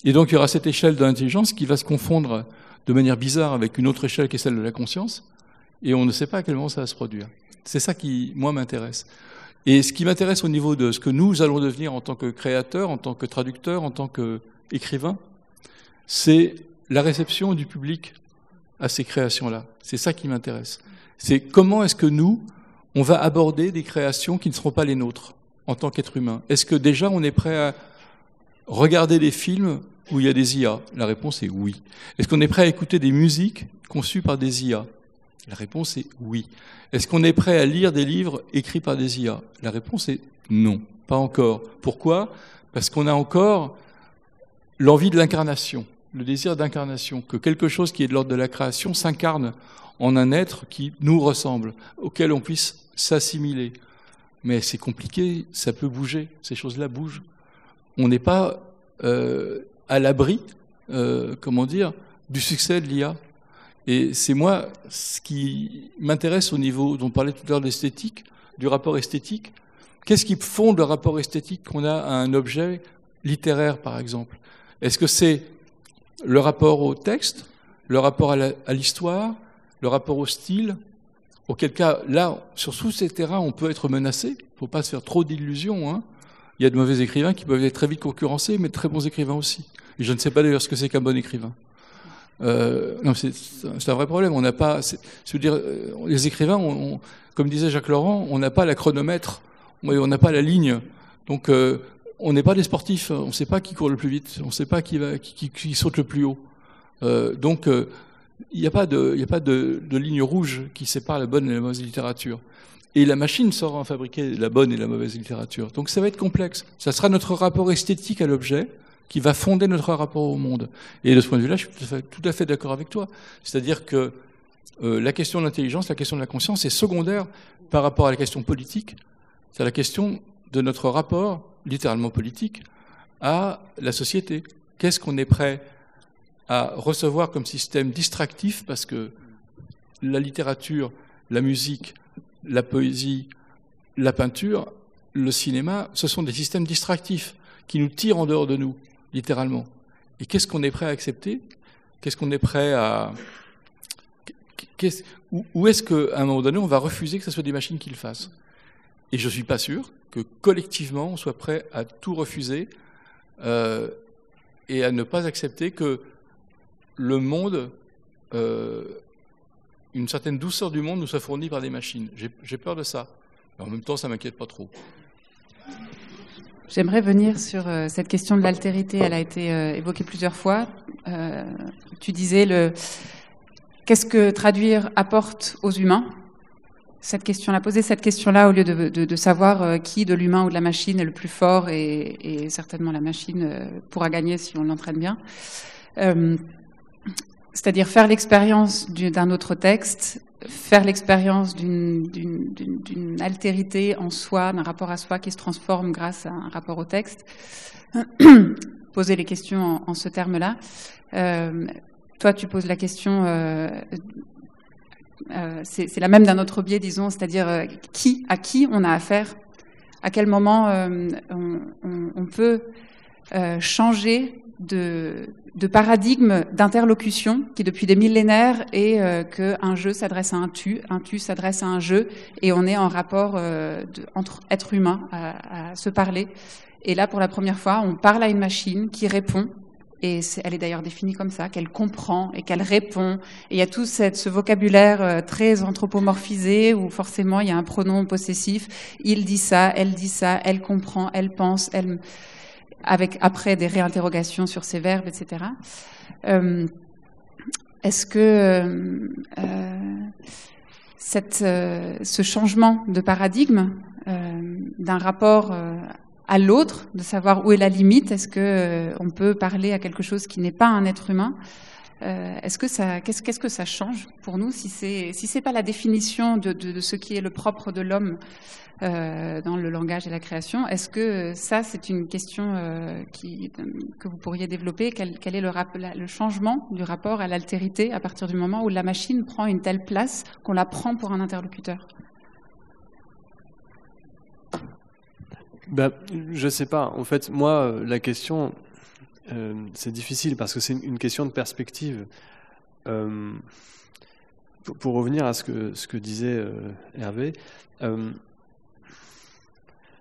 Et donc il y aura cette échelle de l'intelligence qui va se confondre de manière bizarre avec une autre échelle qui est celle de la conscience, et on ne sait pas à quel moment ça va se produire. C'est ça qui, moi, m'intéresse. Et ce qui m'intéresse au niveau de ce que nous allons devenir en tant que créateurs, en tant que traducteurs, en tant qu'écrivains, c'est la réception du public à ces créations-là. C'est ça qui m'intéresse. C'est comment est-ce que nous, on va aborder des créations qui ne seront pas les nôtres en tant qu'être humain. Est-ce que déjà on est prêt à regarder des films où il y a des IA? La réponse est oui. Est-ce qu'on est prêt à écouter des musiques conçues par des IA? La réponse est oui. Est-ce qu'on est prêt à lire des livres écrits par des IA? La réponse est non, pas encore. Pourquoi? Parce qu'on a encore l'envie de l'incarnation, le désir d'incarnation, que quelque chose qui est de l'ordre de la création s'incarne en un être qui nous ressemble, auquel on puisse s'assimiler. Mais c'est compliqué, ça peut bouger, ces choses-là bougent. On n'est pas à l'abri, du succès de l'IA. Et c'est moi, ce qui m'intéresse au niveau dont on parlait tout à l'heure de l'esthétique, du rapport esthétique. Qu'est-ce qui fonde le rapport esthétique qu'on a à un objet littéraire, par exemple? Est-ce que c'est le rapport au texte, le rapport à l'histoire, le rapport au style? Auquel cas, là, sur tous ces terrains, on peut être menacé. Il ne faut pas se faire trop d'illusions, hein. Il y a de mauvais écrivains qui peuvent être très vite concurrencés, mais de très bons écrivains aussi. Et je ne sais pas d'ailleurs ce que c'est qu'un bon écrivain. Non, c'est un vrai problème. On n'a pas, je veux dire, les écrivains, comme disait Jacques Laurent, on n'a pas la chronomètre, on n'a pas la ligne. Donc, on n'est pas des sportifs. On ne sait pas qui court le plus vite. On ne sait pas qui saute le plus haut. Donc, il n'y a pas de ligne rouge qui sépare la bonne et la mauvaise littérature. Et la machine saura en fabriquer la bonne et la mauvaise littérature. Donc, ça va être complexe. Ça sera notre rapport esthétique à l'objet qui va fonder notre rapport au monde. Et de ce point de vue-là, je suis tout à fait d'accord avec toi. C'est-à-dire que la question de l'intelligence, la question de la conscience est secondaire par rapport à la question politique. C'est la question de notre rapport, littéralement politique, à la société. Qu'est-ce qu'on est prêt à recevoir comme système distractif? Parce que la littérature, la musique, la poésie, la peinture, le cinéma, ce sont des systèmes distractifs qui nous tirent en dehors de nous, littéralement. Et qu'est-ce qu'on est prêt à accepter? Qu'est-ce qu'on est prêt à... Où est-ce qu'à un moment donné, on va refuser que ce soit des machines qui le fassent? Et je ne suis pas sûr que collectivement, on soit prêt à tout refuser et à ne pas accepter que le monde, une certaine douceur du monde nous soit fournie par des machines. J'ai peur de ça. Mais en même temps, ça ne m'inquiète pas trop. J'aimerais venir sur cette question de l'altérité. Elle a été évoquée plusieurs fois. Tu disais qu'est-ce que traduire apporte aux humains? Poser cette question-là au lieu de savoir qui de l'humain ou de la machine est le plus fort et certainement la machine pourra gagner si on l'entraîne bien. C'est-à-dire faire l'expérience d'un autre texte, faire l'expérience d'une altérité en soi, d'un rapport à soi qui se transforme grâce à un rapport au texte. Poser les questions en ce terme-là. Toi, tu poses la question, c'est la même d'un autre biais, disons, c'est-à-dire à qui on a affaire, à quel moment on peut changer de paradigme d'interlocution qui depuis des millénaires est qu'un jeu s'adresse à un tu s'adresse à un jeu, et on est en rapport entre êtres humains à se parler. Et là, pour la première fois, on parle à une machine qui répond, et elle est d'ailleurs définie comme ça, qu'elle comprend et qu'elle répond. Et il y a tout ce vocabulaire très anthropomorphisé où forcément il y a un pronom possessif. Il dit ça, elle comprend, elle pense, avec après des réinterrogations sur ces verbes, etc. Est-ce que ce changement de paradigme d'un rapport à l'autre, de savoir où est la limite, est-ce que on peut parler à quelque chose qui n'est pas un être humain, qu'est-ce que ça change pour nous si c'est pas la définition de ce qui est le propre de l'homme dans le langage et la création? Est-ce que ça, c'est une question que vous pourriez développer? Quel est le changement du rapport à l'altérité à partir du moment où la machine prend une telle place qu'on la prend pour un interlocuteur? Je sais pas. En fait, moi, la question, c'est difficile parce que c'est une question de perspective. Pour revenir à ce que disait Hervé,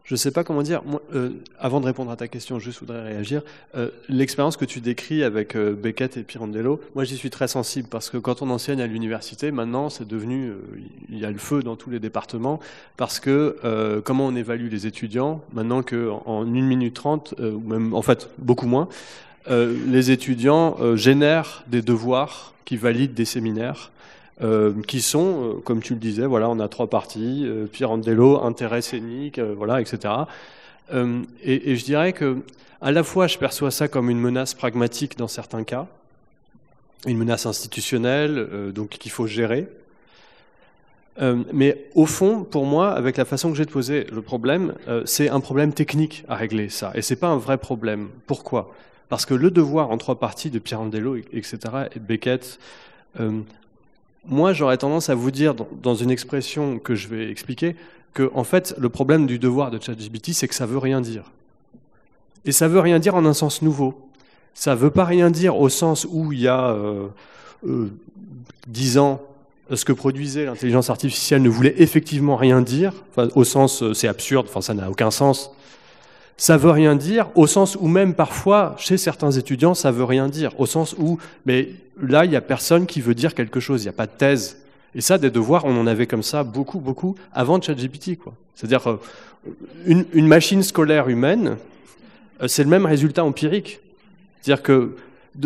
je sais pas comment dire. Moi, avant de répondre à ta question, je voudrais réagir. L'expérience que tu décris avec Beckett et Pirandello, moi j'y suis très sensible parce que quand on enseigne à l'université, maintenant c'est devenu, il y a le feu dans tous les départements parce que comment on évalue les étudiants maintenant qu'en 1 minute 30, ou même en fait beaucoup moins, les étudiants génèrent des devoirs qui valident des séminaires. Qui sont, comme tu le disais, voilà, on a 3 parties, Pirandello, intérêt scénique, voilà, etc. Et je dirais que, à la fois, je perçois ça comme une menace pragmatique dans certains cas, une menace institutionnelle, donc qu'il faut gérer. Mais au fond, pour moi, avec la façon que j'ai de poser le problème, c'est un problème technique à régler, ça, et c'est pas un vrai problème. Pourquoi ? Parce que le devoir en 3 parties de Pirandello, etc., et Beckett, moi, j'aurais tendance à vous dire, dans une expression que je vais expliquer, que en fait, le problème du devoir de ChatGPT, c'est que ça veut rien dire. Et ça veut rien dire en un sens nouveau. Ça veut pas rien dire au sens où il y a 10 ans, ce que produisait l'intelligence artificielle ne voulait effectivement rien dire, enfin, au sens c'est absurde, enfin, ça n'a aucun sens. Ça veut rien dire au sens où même parfois, chez certains étudiants, ça veut rien dire. Au sens où, mais là, il n'y a personne qui veut dire quelque chose, il n'y a pas de thèse. Et ça, des devoirs, on en avait comme ça beaucoup, beaucoup avant ChatGPT, quoi. C'est-à-dire, une machine scolaire humaine, c'est le même résultat empirique. C'est-à-dire que,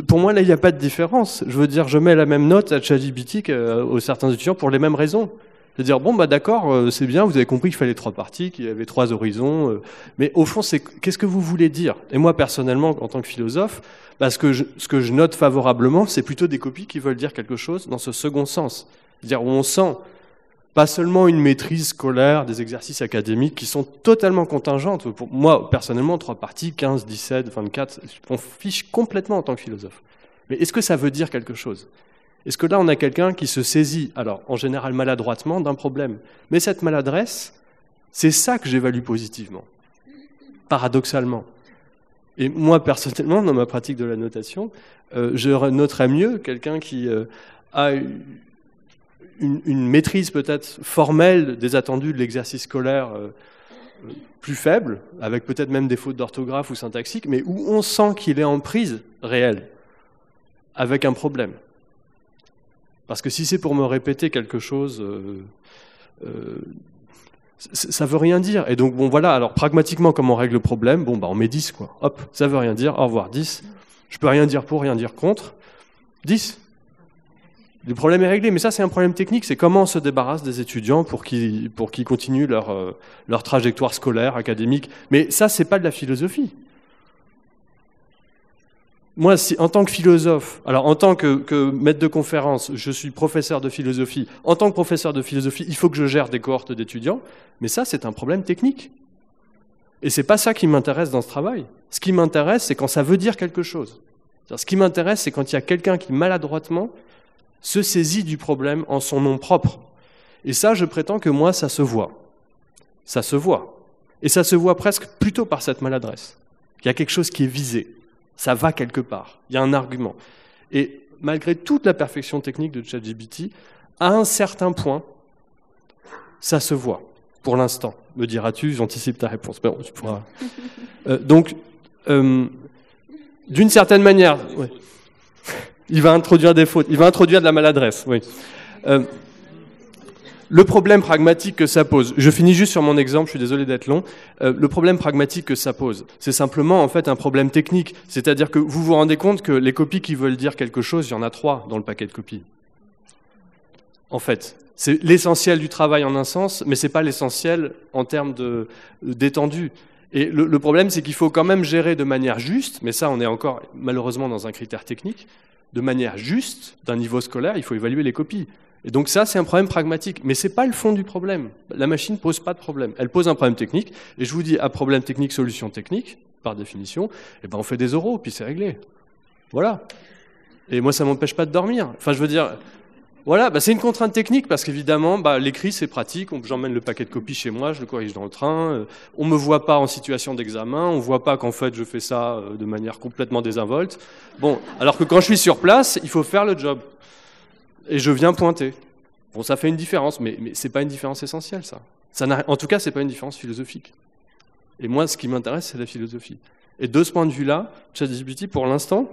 pour moi, là, il n'y a pas de différence. Je veux dire, je mets la même note à ChatGPT qu'aux certains étudiants pour les mêmes raisons. C'est-à-dire, bon, bah d'accord, c'est bien, vous avez compris qu'il fallait 3 parties, qu'il y avait 3 horizons, mais au fond, qu'est-ce que vous voulez dire? Et moi, personnellement, en tant que philosophe, ce que je note favorablement, c'est plutôt des copies qui veulent dire quelque chose dans ce second sens. C'est-à-dire où on sent pas seulement une maîtrise scolaire des exercices académiques qui sont totalement contingentes. Pour moi, personnellement, 3 parties, 15, 17, 24, on fiche complètement en tant que philosophe. Mais est-ce que ça veut dire quelque chose? Est-ce que là, on a quelqu'un qui se saisit, alors en général maladroitement, d'un problème? Mais cette maladresse, c'est ça que j'évalue positivement, paradoxalement. Et moi, personnellement, dans ma pratique de la notation, je noterais mieux quelqu'un qui a une maîtrise peut-être formelle des attendus de l'exercice scolaire plus faible, avec peut-être même des fautes d'orthographe ou syntaxiques, mais où on sent qu'il est en prise réelle avec un problème. Parce que si c'est pour me répéter quelque chose, ça veut rien dire. Et donc, bon, voilà, alors pragmatiquement, comment on règle le problème? Bon, bah, on met 10, quoi. Hop, ça veut rien dire, au revoir, 10. Je peux rien dire pour, rien dire contre. 10. Le problème est réglé, mais ça, c'est un problème technique. C'est comment on se débarrasse des étudiants pour qu'ils continuent leur trajectoire scolaire, académique. Mais ça, c'est pas de la philosophie. Moi, en tant que philosophe, alors en tant que maître de conférence, je suis professeur de philosophie. En tant que professeur de philosophie, il faut que je gère des cohortes d'étudiants. Mais ça, c'est un problème technique. Et c'est pas ça qui m'intéresse dans ce travail. Ce qui m'intéresse, c'est quand ça veut dire quelque chose. Ce qui m'intéresse, c'est quand il y a quelqu'un qui, maladroitement, se saisit du problème en son nom propre. Et ça, je prétends que moi, ça se voit. Ça se voit. Et ça se voit presque plutôt par cette maladresse. Il y a quelque chose qui est visé. Ça va quelque part. Il y a un argument. Et malgré toute la perfection technique de ChatGPT, à un certain point, ça se voit. Pour l'instant, me diras-tu, j'anticipe ta réponse. Ben, tu pourras. Donc, d'une certaine manière, ouais. Il va introduire des fautes, il va introduire de la maladresse. Oui. Le problème pragmatique que ça pose, je finis juste sur mon exemple, je suis désolé d'être long. Le problème pragmatique que ça pose, c'est simplement en fait un problème technique. C'est-à-dire que vous vous rendez compte que les copies qui veulent dire quelque chose, il y en a 3 dans le paquet de copies. En fait, c'est l'essentiel du travail en un sens, mais c'est pas l'essentiel en termes d'étendue. Et le problème, c'est qu'il faut quand même gérer de manière juste, mais ça, on est encore malheureusement dans un critère technique, de manière juste, d'un niveau scolaire, il faut évaluer les copies. Et donc ça, c'est un problème pragmatique, mais c'est pas le fond du problème. La machine pose pas de problème. Elle pose un problème technique, et je vous dis, à problème technique, solution technique, par définition, eh ben on fait des oraux, puis c'est réglé. Voilà. Et moi, ça m'empêche pas de dormir. Enfin, je veux dire... Voilà, bah c'est une contrainte technique parce qu'évidemment, l'écrit c'est pratique. J'emmène le paquet de copies chez moi, je le corrige dans le train. On me voit pas en situation d'examen, on voit pas qu'en fait je fais ça de manière complètement désinvolte. Bon, alors que quand je suis sur place, il faut faire le job et je viens pointer. Bon, ça fait une différence, mais c'est pas une différence essentielle, ça. En tout cas, c'est pas une différence philosophique. Et moi, ce qui m'intéresse, c'est la philosophie. Et de ce point de vue-là, ChatGPT, pour l'instant,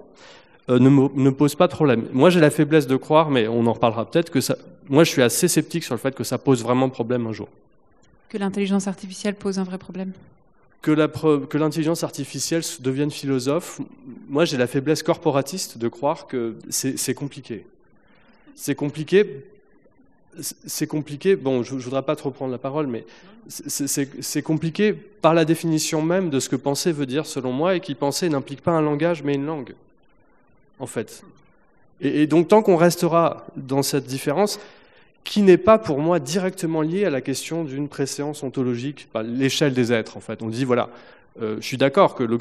ne pose pas de problème. Moi, j'ai la faiblesse de croire, mais on en reparlera peut-être, que ça... Moi, je suis assez sceptique sur le fait que ça pose vraiment problème un jour. Que l'intelligence artificielle pose un vrai problème? Que l'intelligence artificielle devienne philosophe, moi, j'ai la faiblesse corporatiste de croire que c'est compliqué. C'est compliqué. Bon, je ne voudrais pas trop prendre la parole, mais c'est compliqué par la définition même de ce que penser veut dire, selon moi, et qui penser n'implique pas un langage, mais une langue. En fait. Et donc, tant qu'on restera dans cette différence, qui n'est pas, pour moi, directement liée à la question d'une préséance ontologique, l'échelle des êtres, en fait. On dit, voilà, je suis d'accord que la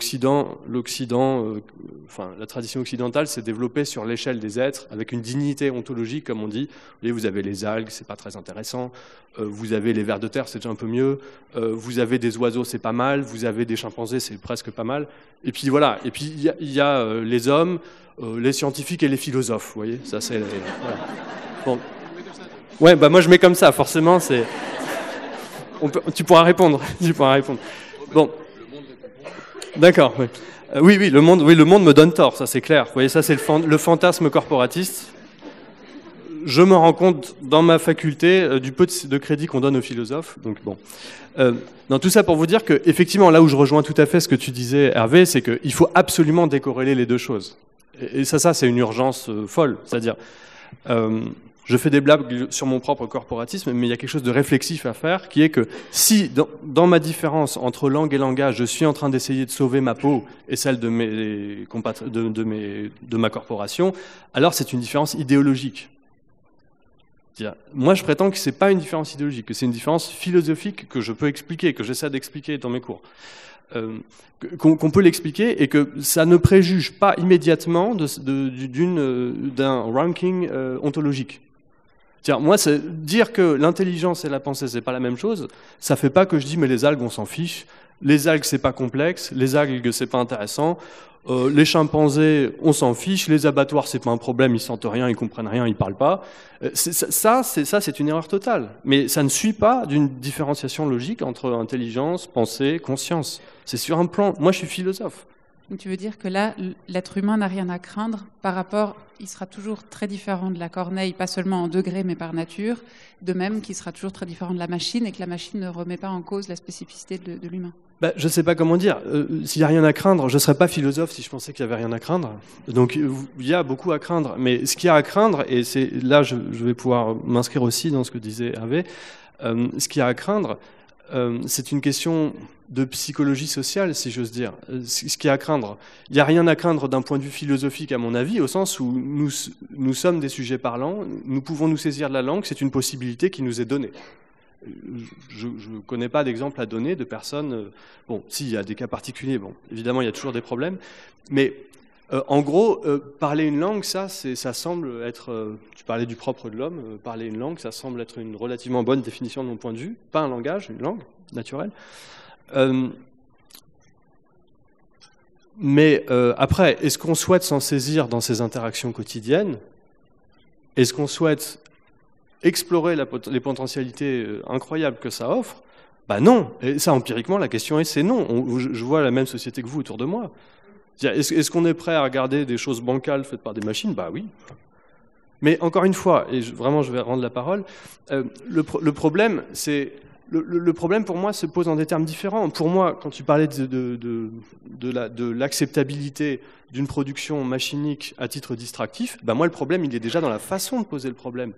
tradition occidentale s'est développée sur l'échelle des êtres, avec une dignité ontologique, comme on dit. Vous avez les algues, c'est pas très intéressant. Vous avez les vers de terre, c'est déjà un peu mieux. Vous avez des oiseaux, c'est pas mal. Vous avez des chimpanzés, c'est presque pas mal. Et puis voilà. Et puis il y a les hommes, les scientifiques et les philosophes. Vous voyez, ça c'est. Voilà. Bon. Ouais, moi je mets comme ça. Forcément, c'est. Tu pourras répondre. Bon. D'accord. Oui. Oui, le monde me donne tort. Ça c'est clair. Vous voyez, ça c'est le fantasme corporatiste. Je me rends compte dans ma faculté du peu de crédit qu'on donne aux philosophes. Donc bon. Dans tout ça pour vous dire que effectivement, là où je rejoins tout à fait ce que tu disais, Hervé, c'est qu'il faut absolument décorréler les deux choses. Et ça c'est une urgence folle. C'est-à-dire, je fais des blagues sur mon propre corporatisme, mais il y a quelque chose de réflexif à faire, qui est que si dans ma différence entre langue et langage, je suis en train d'essayer de sauver ma peau et celle de ma corporation, alors c'est une différence idéologique. Moi, je prétends que c'est pas une différence idéologique, que c'est une différence philosophique que je peux expliquer, que j'essaie d'expliquer dans mes cours. Qu'on peut l'expliquer et que ça ne préjuge pas immédiatement d'un ranking ontologique. Moi, dire que l'intelligence et la pensée, c'est pas la même chose, ça fait pas que je dis mais les algues, on s'en fiche. Les algues, c'est pas complexe. Les algues, c'est pas intéressant. Les chimpanzés, on s'en fiche. Les abattoirs, c'est pas un problème. Ils sentent rien, ils comprennent rien, ils parlent pas. C'est une erreur totale. Mais ça ne suit pas d'une différenciation logique entre intelligence, pensée, conscience. C'est sur un plan. Moi, je suis philosophe. Donc, tu veux dire que là, l'être humain n'a rien à craindre par rapport, il sera toujours très différent de la corneille, pas seulement en degrés, mais par nature, de même qu'il sera toujours très différent de la machine et que la machine ne remet pas en cause la spécificité de l'humain. Je ne sais pas comment dire. S'il n'y a rien à craindre, je ne serais pas philosophe si je pensais qu'il n'y avait rien à craindre. Donc il y a beaucoup à craindre. Mais ce qu'il y a à craindre, et c'est là je vais pouvoir m'inscrire aussi dans ce que disait Hervé, ce qu'il y a à craindre, c'est une question de psychologie sociale, si j'ose dire. Ce qu'il y a à craindre, il n'y a rien à craindre d'un point de vue philosophique, à mon avis, au sens où nous sommes des sujets parlants, nous pouvons nous saisir de la langue, c'est une possibilité qui nous est donnée. Je ne connais pas d'exemple à donner de personnes... Bon, si, il y a des cas particuliers, bon, évidemment, il y a toujours des problèmes, mais en gros, parler une langue, ça semble être... tu parlais du propre de l'homme, parler une langue, ça semble être une relativement bonne définition de mon point de vue, pas un langage, une langue naturelle. Mais après, est-ce qu'on souhaite s'en saisir dans ces interactions quotidiennes? Est-ce qu'on souhaite explorer les potentialités incroyables que ça offre? Bah non. Et ça, empiriquement, la question c'est non. Je vois la même société que vous autour de moi. Est-ce qu'on est prêt à regarder des choses bancales faites par des machines? Bah oui. Mais encore une fois, et vraiment je vais rendre la parole, le problème, c'est... Le problème pour moi se pose en des termes différents. Pour moi, quand tu parlais de l'acceptabilité d'une production machinique à titre distractif, bah moi le problème il est déjà dans la façon de poser le problème.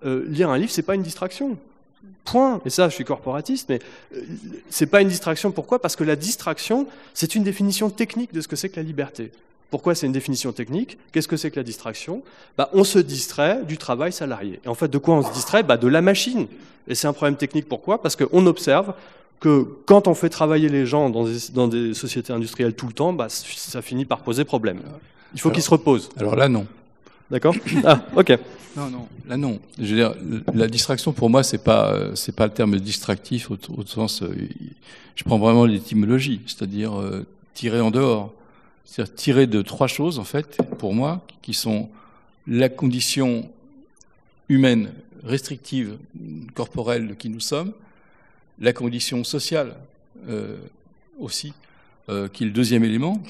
Lire un livre, c'est pas une distraction. Point. Et ça, je suis corporatiste, mais c'est pas une distraction. Pourquoi? Parce que la distraction, c'est une définition technique de ce que c'est que la liberté. Pourquoi c'est une définition technique? Qu'est-ce que c'est que la distraction? Bah, on se distrait du travail salarié. Et en fait, de quoi on se distrait? Bah, de la machine. Et c'est un problème technique. Pourquoi? Parce qu'on observe que quand on fait travailler les gens dans des sociétés industrielles tout le temps, bah, ça finit par poser problème. Il faut qu'ils se reposent. Alors là, non. D'accord? Ah, ok. Non, là non. Je veux dire, la distraction pour moi, c'est pas le terme distractif au sens. Je prends vraiment l'étymologie, c'est-à-dire tirer en dehors. C'est-à-dire tirer de trois choses, en fait, pour moi, qui sont la condition humaine restrictive, corporelle de qui nous sommes, la condition sociale aussi, qui est le deuxième élément,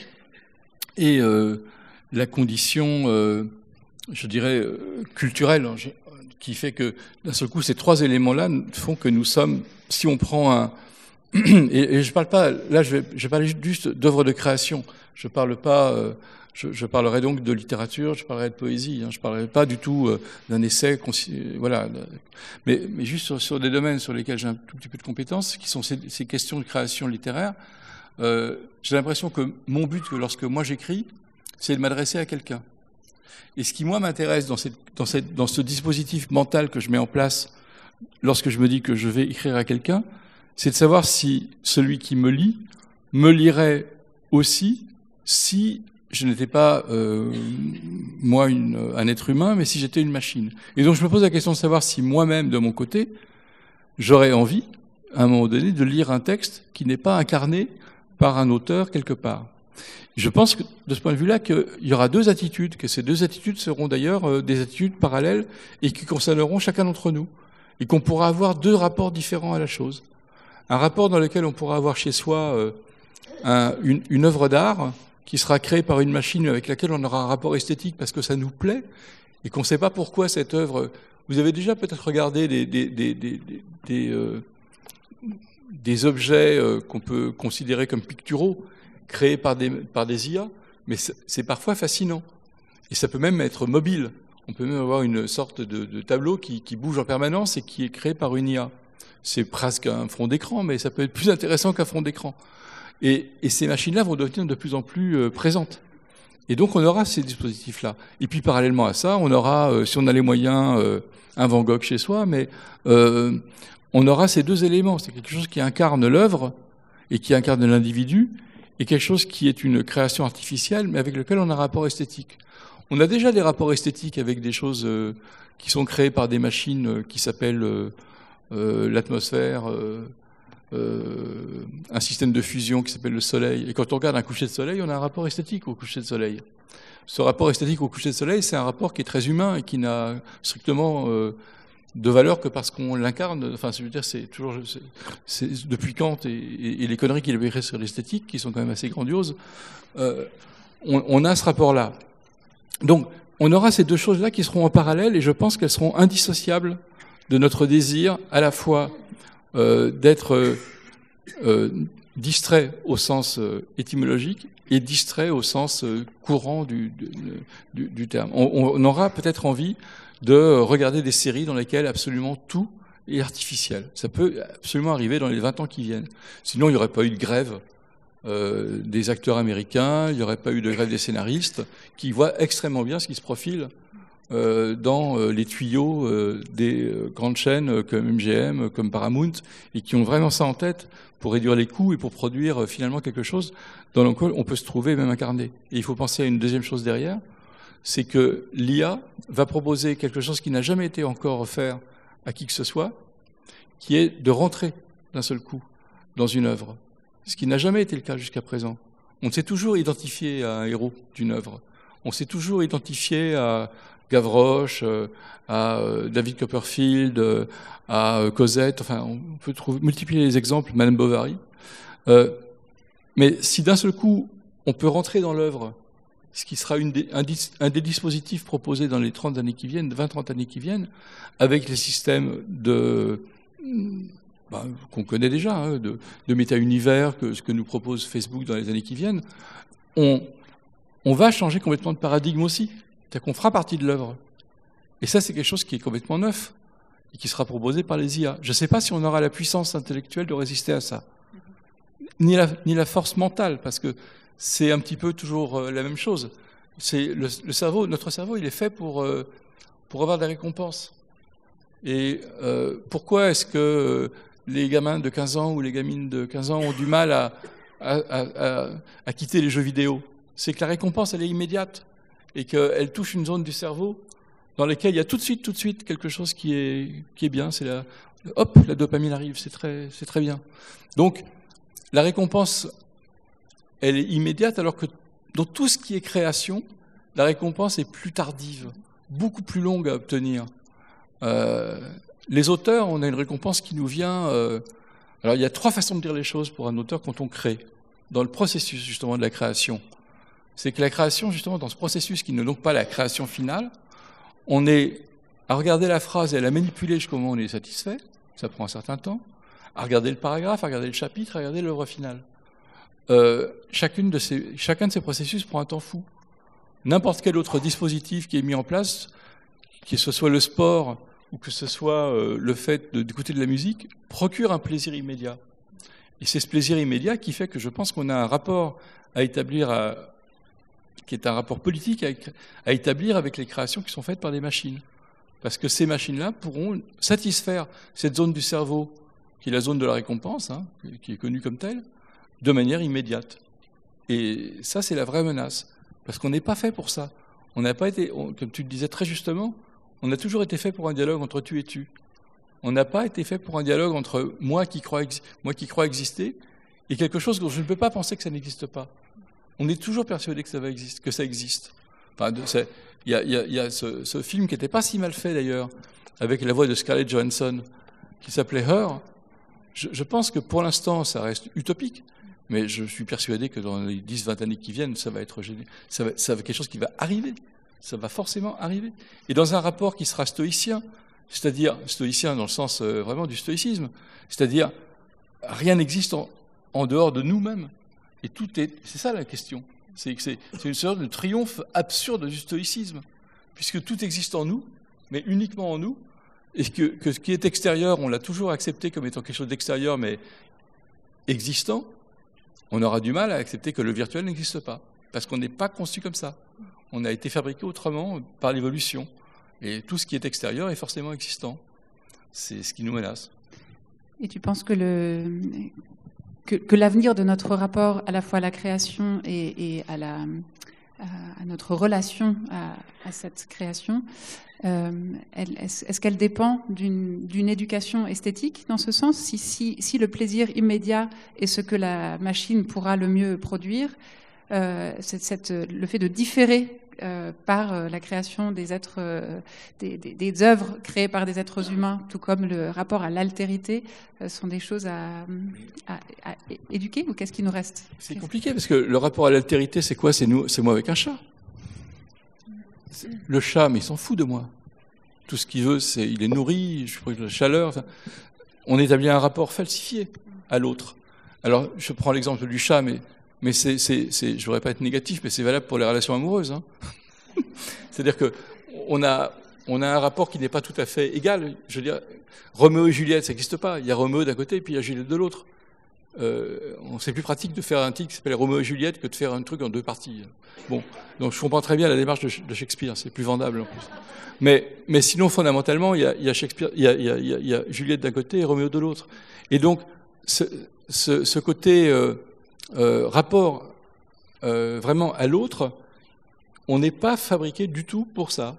et la condition, je dirais, culturelle, qui fait que, d'un seul coup, ces trois éléments-là font que nous sommes, si on prend un... Et je parle pas, là, je vais parler juste d'œuvres de création. Je parle pas, je parlerai donc de littérature, je parlerai de poésie, je parlerai pas du tout d'un essai, voilà. Mais juste sur des domaines sur lesquels j'ai un tout petit peu de compétences, qui sont ces questions de création littéraire. J'ai l'impression que mon but, lorsque moi j'écris, c'est de m'adresser à quelqu'un. Et ce qui moi m'intéresse dans ce dispositif mental que je mets en place, lorsque je me dis que je vais écrire à quelqu'un, c'est de savoir si celui qui me lit me lirait aussi si je n'étais pas, moi, un être humain, mais si j'étais une machine. Et donc je me pose la question de savoir si moi-même, de mon côté, j'aurais envie, à un moment donné, de lire un texte qui n'est pas incarné par un auteur quelque part. Je pense que, de ce point de vue-là, qu'il y aura deux attitudes, que ces deux attitudes seront d'ailleurs des attitudes parallèles et qui concerneront chacun d'entre nous. Et qu'on pourra avoir deux rapports différents à la chose. Un rapport dans lequel on pourra avoir chez soi une œuvre d'art qui sera créée par une machine avec laquelle on aura un rapport esthétique parce que ça nous plaît et qu'on ne sait pas pourquoi cette œuvre... Vous avez déjà peut-être regardé des objets qu'on peut considérer comme picturaux, créés par des IA, mais c'est parfois fascinant. Et ça peut même être mobile. On peut même avoir une sorte de tableau qui bouge en permanence et qui est créé par une IA. C'est presque un fond d'écran, mais ça peut être plus intéressant qu'un fond d'écran. Et ces machines-là vont devenir de plus en plus présentes. Et donc on aura ces dispositifs-là. Et puis parallèlement à ça, on aura, si on a les moyens, un Van Gogh chez soi, mais on aura ces deux éléments. C'est quelque chose qui incarne l'œuvre et qui incarne l'individu, et quelque chose qui est une création artificielle, mais avec lequel on a un rapport esthétique. On a déjà des rapports esthétiques avec des choses qui sont créées par des machines qui s'appellent l'atmosphère, un système de fusion qui s'appelle le soleil. Et quand on regarde un coucher de soleil, on a un rapport esthétique au coucher de soleil. Ce rapport esthétique au coucher de soleil, c'est un rapport qui est très humain et qui n'a strictement de valeur que parce qu'on l'incarne. Enfin, je veux dire, c'est toujours, depuis Kant et les conneries qu'il avait écrites sur l'esthétique, qui sont quand même assez grandioses, on a ce rapport-là. Donc, on aura ces deux choses-là qui seront en parallèle, et je pense qu'elles seront indissociables de notre désir à la fois d'être distrait au sens étymologique et distrait au sens courant du terme. On aura peut-être envie de regarder des séries dans lesquelles absolument tout est artificiel. Ça peut absolument arriver dans les 20 ans qui viennent. Sinon, il n'y aurait pas eu de grève des acteurs américains, il n'y aurait pas eu de grève des scénaristes, qui voient extrêmement bien ce qui se profile dans les tuyaux des grandes chaînes comme MGM, comme Paramount, et qui ont vraiment ça en tête pour réduire les coûts et pour produire finalement quelque chose dans lequel on peut se trouver même incarné. Et il faut penser à une deuxième chose derrière, c'est que l'IA va proposer quelque chose qui n'a jamais été encore offert à qui que ce soit, qui est de rentrer d'un seul coup dans une œuvre. Ce qui n'a jamais été le cas jusqu'à présent. On s'est toujours identifié à un héros d'une œuvre. On s'est toujours identifié à Gavroche, à David Copperfield, à Cosette. Enfin, on peut multiplier les exemples, Madame Bovary. Mais si d'un seul coup, on peut rentrer dans l'œuvre, ce qui sera un des dispositifs proposés dans les 30 années qui viennent, 20-30 années qui viennent, avec les systèmes qu'on connaît déjà, hein, de méta-univers, ce que nous propose Facebook dans les années qui viennent, on va changer complètement de paradigme aussi. C'est-à-dire qu'on fera partie de l'œuvre. Et ça, c'est quelque chose qui est complètement neuf et qui sera proposé par les IA. Je ne sais pas si on aura la puissance intellectuelle de résister à ça, ni la force mentale, parce que c'est un petit peu toujours la même chose. C'est le cerveau, notre cerveau, il est fait pour avoir des récompenses. Et pourquoi est-ce que les gamins de 15 ans ou les gamines de 15 ans ont du mal à quitter les jeux vidéo? C'est que la récompense, elle est immédiate et qu'elle touche une zone du cerveau dans laquelle il y a tout de suite quelque chose qui est bien. C'est la dopamine arrive, c'est très bien. Donc, la récompense, elle est immédiate, alors que dans tout ce qui est création, la récompense est plus tardive, beaucoup plus longue à obtenir. Les auteurs, on a une récompense qui nous vient... alors, il y a 3 façons de dire les choses pour un auteur quand on crée, dans le processus, justement, de la création. C'est que la création, justement, dans ce processus qui n'est donc pas la création finale, on est à regarder la phrase et à la manipuler jusqu'au moment où on est satisfait, ça prend un certain temps, à regarder le paragraphe, à regarder le chapitre, à regarder l'œuvre finale. Chacun de ces processus prend un temps fou. N'importe quel autre dispositif qui est mis en place, que ce soit le sport ou que ce soit le fait d'écouter de la musique, procure un plaisir immédiat. Et c'est ce plaisir immédiat qui fait que je pense qu'on a un rapport à établir, qui est un rapport politique à établir avec les créations qui sont faites par des machines. Parce que ces machines-là pourront satisfaire cette zone du cerveau, qui est la zone de la récompense, hein, qui est connue comme telle, de manière immédiate. Et ça, c'est la vraie menace. Parce qu'on n'est pas fait pour ça. On n'a pas été, comme tu le disais très justement, on a toujours été fait pour un dialogue entre tu et tu. On n'a pas été fait pour un dialogue entre moi qui crois exister et quelque chose dont je ne peux pas penser que ça n'existe pas. On est toujours persuadé que ça existe. Enfin, il y a ce film qui n'était pas si mal fait d'ailleurs, avec la voix de Scarlett Johansson, qui s'appelait Her. Je pense que pour l'instant, ça reste utopique, mais je suis persuadé que dans les 10-20 années qui viennent, ça va être quelque chose qui va arriver. Ça va forcément arriver. Et dans un rapport qui sera stoïcien, c'est-à-dire stoïcien dans le sens vraiment du stoïcisme, c'est-à-dire rien n'existe en dehors de nous-mêmes. Et c'est ça la question. C'est une sorte de triomphe absurde du stoïcisme, puisque tout existe en nous, mais uniquement en nous, et que ce qui est extérieur, on l'a toujours accepté comme étant quelque chose d'extérieur, mais existant, on aura du mal à accepter que le virtuel n'existe pas, parce qu'on n'est pas conçu comme ça. On a été fabriqué autrement par l'évolution, et tout ce qui est extérieur est forcément existant. C'est ce qui nous menace. Et tu penses que l'avenir de notre rapport à la fois à la création et à notre relation à cette création, est-ce qu'elle dépend d'une éducation esthétique dans ce sens? Si le plaisir immédiat est ce que la machine pourra le mieux produire, le fait de différer par la création des œuvres créées par des êtres humains, tout comme le rapport à l'altérité, sont des choses à éduquer, ou qu'est-ce qui nous reste? C'est compliqué parce que le rapport à l'altérité, c'est quoi? C'est moi avec un chat. Le chat, mais il s'en fout de moi. Tout ce qu'il veut, il est nourri, je prends de la chaleur. Enfin, on établit un rapport falsifié à l'autre. Alors, je prends l'exemple du chat, mais je ne voudrais pas être négatif, mais c'est valable pour les relations amoureuses. Hein. C'est-à-dire qu'on a un rapport qui n'est pas tout à fait égal. Je veux dire, Roméo et Juliette, ça n'existe pas. Il y a Roméo d'un côté et puis il y a Juliette de l'autre. C'est plus pratique de faire un titre qui s'appelle Roméo et Juliette que de faire un truc en 2 parties. Bon, donc je comprends très bien la démarche de Shakespeare, c'est plus vendable en plus. Mais sinon, fondamentalement, il y a Shakespeare, il y a Juliette d'un côté et Roméo de l'autre. Et donc, ce côté rapport vraiment à l'autre, on n'est pas fabriqué du tout pour ça,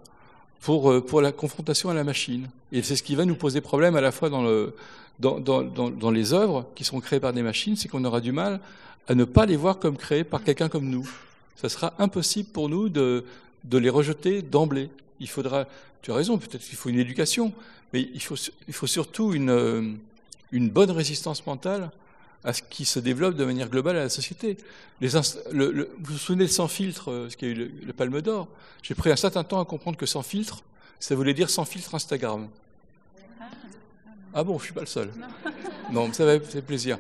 pour la confrontation à la machine. Et c'est ce qui va nous poser problème à la fois dans les œuvres qui seront créées par des machines, c'est qu'on aura du mal à ne pas les voir comme créés par quelqu'un comme nous. Ça sera impossible pour nous de les rejeter d'emblée. Il faudra, tu as raison, peut-être qu'il faut une éducation, mais il faut surtout une bonne résistance mentale à ce qui se développe de manière globale à la société. Vous vous souvenez de Sans filtre, ce qui a eu le Palme d'Or? J'ai pris un certain temps à comprendre que sans filtre, ça voulait dire sans filtre Instagram. Ah bon, je suis pas le seul. Non, ça va faire plaisir.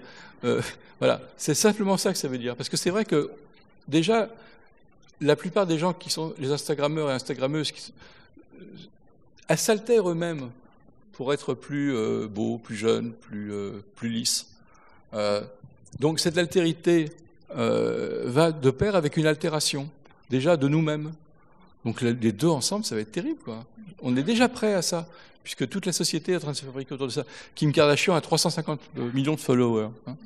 Voilà, c'est simplement ça que ça veut dire. Parce que c'est vrai que, déjà, la plupart des gens qui sont les Instagrammeurs et Instagrammeuses s'altèrent eux-mêmes pour être plus beaux, plus jeunes, plus lisses. Donc cette altérité va de pair avec une altération, déjà de nous-mêmes. Donc les deux ensemble, ça va être terrible, quoi. On est déjà prêt à ça, puisque toute la société est en train de se fabriquer autour de ça. Kim Kardashian a 350 millions de followers. Hein.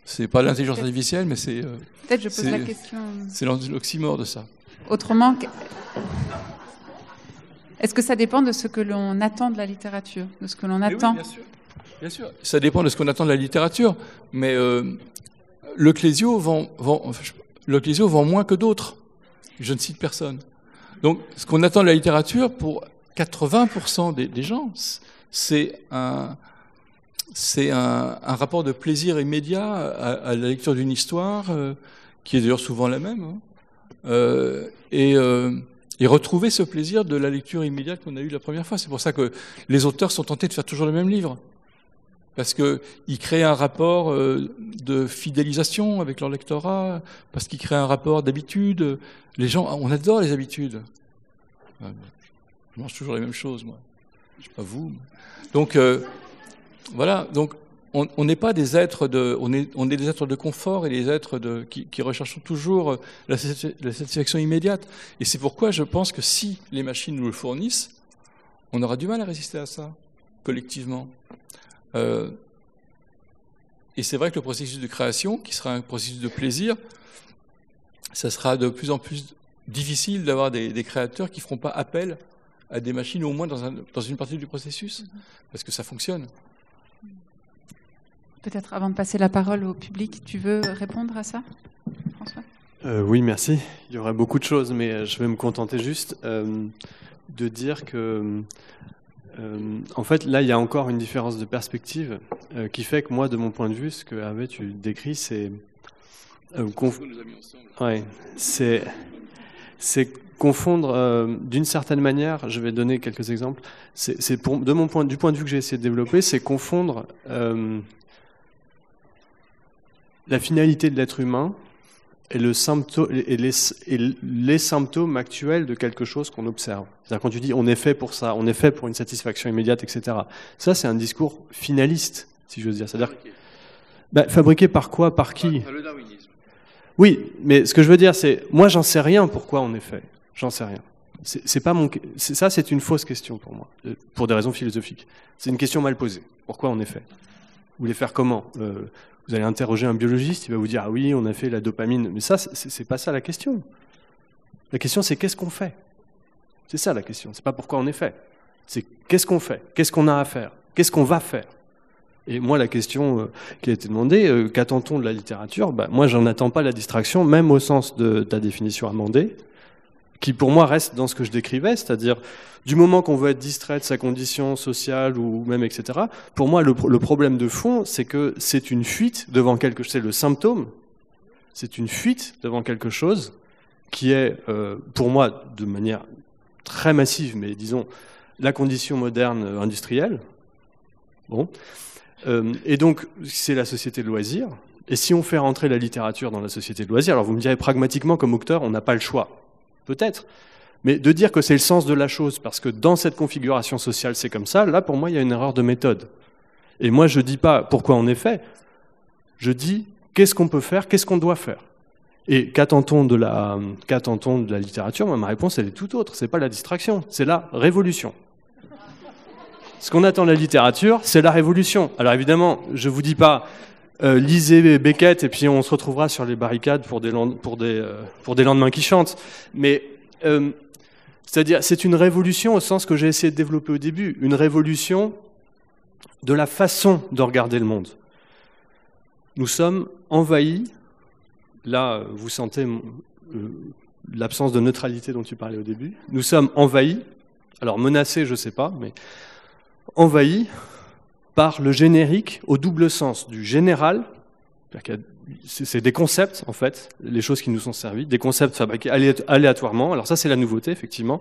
C'est pas l'intelligence artificielle, mais c'est... Peut-être je pose la question... C'est l'oxymore de ça. Autrement, est-ce que ça dépend de ce que l'on attend de la littérature, de ce que l'on attend? Oui, bien sûr. Bien sûr, ça dépend de ce qu'on attend de la littérature, mais le Clésio vend moins que d'autres. Je ne cite personne. Donc, ce qu'on attend de la littérature, pour 80% des gens, c'est un rapport de plaisir immédiat à la lecture d'une histoire, qui est d'ailleurs souvent la même, hein, et retrouver ce plaisir de la lecture immédiate qu'on a eue la première fois. C'est pour ça que les auteurs sont tentés de faire toujours le même livre. Parce qu'ils créent un rapport de fidélisation avec leur lectorat, parce qu'ils créent un rapport d'habitude. Les gens, on adore les habitudes. Je mange toujours les mêmes choses, moi. Je sais pas vous. Donc, voilà. Donc, on n'est pas des êtres on est des êtres de confort et des êtres qui recherchent toujours la satisfaction immédiate. Et c'est pourquoi je pense que si les machines nous le fournissent, on aura du mal à résister à ça, collectivement. Et c'est vrai que le processus de création, qui sera un processus de plaisir, ça sera de plus en plus difficile d'avoir des créateurs qui ne feront pas appel à des machines, au moins dans une partie du processus, parce que ça fonctionne. Peut-être avant de passer la parole au public, tu veux répondre à ça, François? Oui, merci. Il y aurait beaucoup de choses, mais je vais me contenter juste de dire que en fait, là, il y a encore une différence de perspective qui fait que moi, de mon point de vue, ce que Hervé, tu décris, c'est confondre d'une certaine manière. Je vais donner quelques exemples. Du point de vue que j'ai essayé de développer, c'est confondre la finalité de l'être humain et les symptômes actuels de quelque chose qu'on observe. C'est-à-dire quand tu dis on est fait pour ça, on est fait pour une satisfaction immédiate, etc. Ça, c'est un discours finaliste, si j'ose dire. C'est-à-dire fabriqué par quoi, par qui? Le darwinisme. Oui, mais ce que je veux dire, c'est moi, j'en sais rien pourquoi on est fait. J'en sais rien. Ça, c'est une fausse question pour moi, pour des raisons philosophiques. C'est une question mal posée. Pourquoi on est fait? Vous voulez faire comment? Vous allez interroger un biologiste, il va vous dire « Ah oui, on a fait la dopamine ». Mais ça, c'est pas ça la question. La question, c'est qu'est-ce qu'on fait? C'est ça la question. C'est pas pourquoi on est fait. C'est qu'est-ce qu'on fait? Qu'est-ce qu'on a à faire? Qu'est-ce qu'on va faire? Et moi, la question qui a été demandée, qu'attend-on de la littérature? Moi, j'en attends pas la distraction, même au sens de ta définition amendée, qui pour moi reste dans ce que je décrivais, c'est-à-dire du moment qu'on veut être distrait de sa condition sociale ou même etc., pour moi le problème de fond, c'est que c'est une fuite devant quelque chose, c'est le symptôme, c'est une fuite devant quelque chose qui est pour moi de manière très massive, mais disons la condition moderne industrielle. Bon. Et donc c'est la société de loisirs, et si on fait rentrer la littérature dans la société de loisirs, alors vous me direz pragmatiquement comme auteur, on n'a pas le choix. Peut-être, mais de dire que c'est le sens de la chose, parce que dans cette configuration sociale, c'est comme ça, là, pour moi, il y a une erreur de méthode. Et moi, je ne dis pas pourquoi on est fait, je dis qu'est-ce qu'on peut faire, qu'est-ce qu'on doit faire. Et qu'attend-on de la littérature? Moi, ma réponse, elle est tout autre. C'est pas la distraction, c'est la révolution. Ce qu'on attend de la littérature, c'est la révolution. Alors évidemment, je vous dis pas lisez Beckett et puis on se retrouvera sur les barricades pour des lendemains qui chantent. Mais c'est-à-dire, c'est une révolution au sens que j'ai essayé de développer au début, une révolution de la façon de regarder le monde. nous sommes envahis, là vous sentez l'absence de neutralité dont tu parlais au début, nous sommes envahis, alors menacés je ne sais pas, mais envahis par le générique au double sens du général, c'est des concepts en fait, les choses qui nous sont servies, des concepts fabriqués aléatoirement, alors ça c'est la nouveauté effectivement,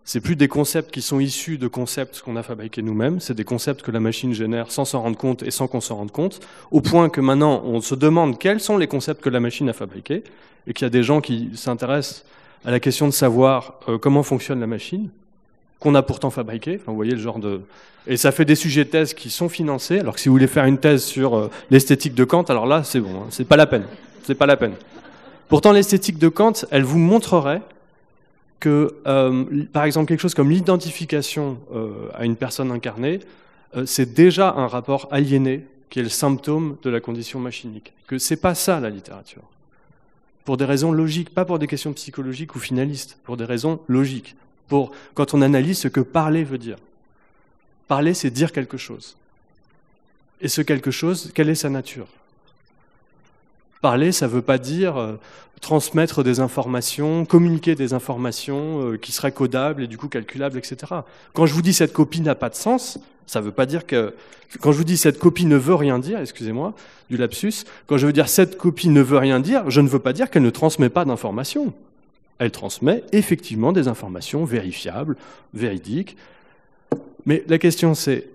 c'est plus des concepts qui sont issus de concepts qu'on a fabriqués nous-mêmes, c'est des concepts que la machine génère sans s'en rendre compte et sans qu'on s'en rende compte, au point que maintenant on se demande quels sont les concepts que la machine a fabriqués, et qu'il y a des gens qui s'intéressent à la question de savoir comment fonctionne la machine, qu'on a pourtant fabriqué, enfin, vous voyez le genre de... Et ça fait des sujets de thèse qui sont financés, alors que si vous voulez faire une thèse sur l'esthétique de Kant, alors là c'est bon, hein, c'est pas la peine, c'est pas la peine. Pourtant l'esthétique de Kant, elle vous montrerait que, par exemple, quelque chose comme l'identification à une personne incarnée, c'est déjà un rapport aliéné qui est le symptôme de la condition machinique. Que c'est pas ça la littérature. Pour des raisons logiques, pas pour des questions psychologiques ou finalistes, pour des raisons logiques. Quand on analyse ce que parler veut dire. Parler, c'est dire quelque chose. Et ce quelque chose, quelle est sa nature ? Parler, ça ne veut pas dire transmettre des informations, communiquer des informations qui seraient codables et du coup calculables, etc. Quand je vous dis cette copie n'a pas de sens, ça ne veut pas dire que... Quand je vous dis cette copie ne veut rien dire, excusez-moi, du lapsus, quand je veux dire cette copie ne veut rien dire, je ne veux pas dire qu'elle ne transmet pas d'informations. Elle transmet effectivement des informations vérifiables, véridiques. Mais la question c'est,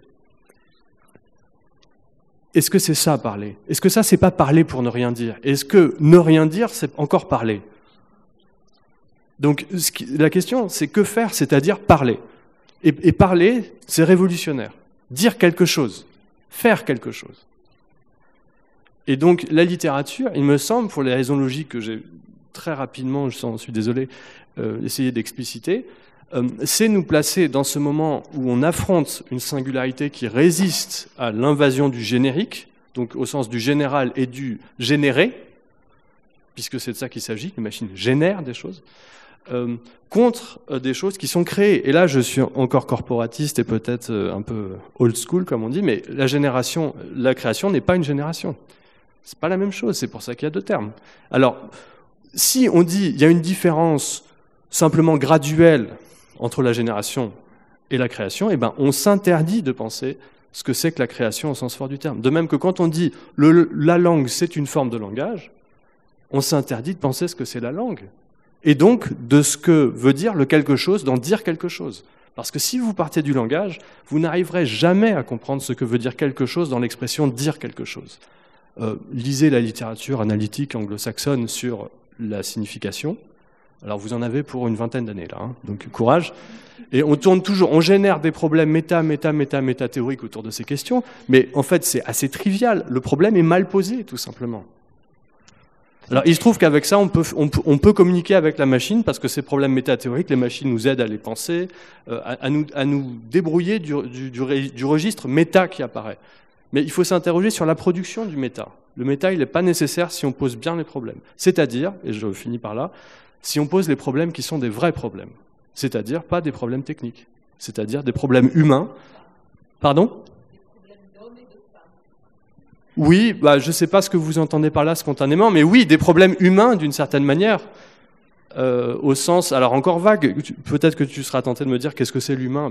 est-ce que c'est ça parler ? Est-ce que ça c'est pas parler pour ne rien dire ? Est-ce que ne rien dire c'est encore parler ? Donc la question c'est que faire, c'est-à-dire parler. Et parler c'est révolutionnaire. Dire quelque chose, faire quelque chose. Et donc la littérature, il me semble, pour les raisons logiques que j'ai très rapidement, je suis désolé, essayé d'expliciter, c'est nous placer dans ce moment où on affronte une singularité qui résiste à l'invasion du générique, donc au sens du général et du généré, puisque c'est de ça qu'il s'agit, les machines génèrent des choses, contre des choses qui sont créées. Et là, je suis encore corporatiste et peut-être un peu old school, comme on dit, mais la création n'est pas une génération. C'est pas la même chose, c'est pour ça qu'il y a deux termes. Alors, si on dit il y a une différence simplement graduelle entre la génération et la création, eh ben on s'interdit de penser ce que c'est que la création au sens fort du terme. De même que quand on dit la langue c'est une forme de langage, on s'interdit de penser ce que c'est la langue. Et donc de ce que veut dire le quelque chose, d'en dire quelque chose. Parce que si vous partez du langage, vous n'arriverez jamais à comprendre ce que veut dire quelque chose dans l'expression dire quelque chose. Lisez la littérature analytique anglo-saxonne sur la signification. Alors vous en avez pour une vingtaine d'années là, hein, donc courage. Et on tourne toujours, on génère des problèmes méta-théoriques autour de ces questions, mais en fait c'est assez trivial. Le problème est mal posé, tout simplement. Alors il se trouve qu'avec ça, on peut communiquer avec la machine, parce que ces problèmes métathéoriques, les machines nous aident à les penser, à nous débrouiller du registre méta qui apparaît. Mais il faut s'interroger sur la production du méta. Le méta, il n'est pas nécessaire si on pose bien les problèmes. C'est-à-dire, et je finis par là, si on pose les problèmes qui sont des vrais problèmes. C'est-à-dire pas des problèmes techniques. C'est-à-dire des problèmes humains. Pardon ? Oui, je ne sais pas ce que vous entendez par là spontanément, mais oui, des problèmes humains d'une certaine manière, au sens, alors encore vague, peut-être que tu seras tenté de me dire qu'est-ce que c'est l'humain,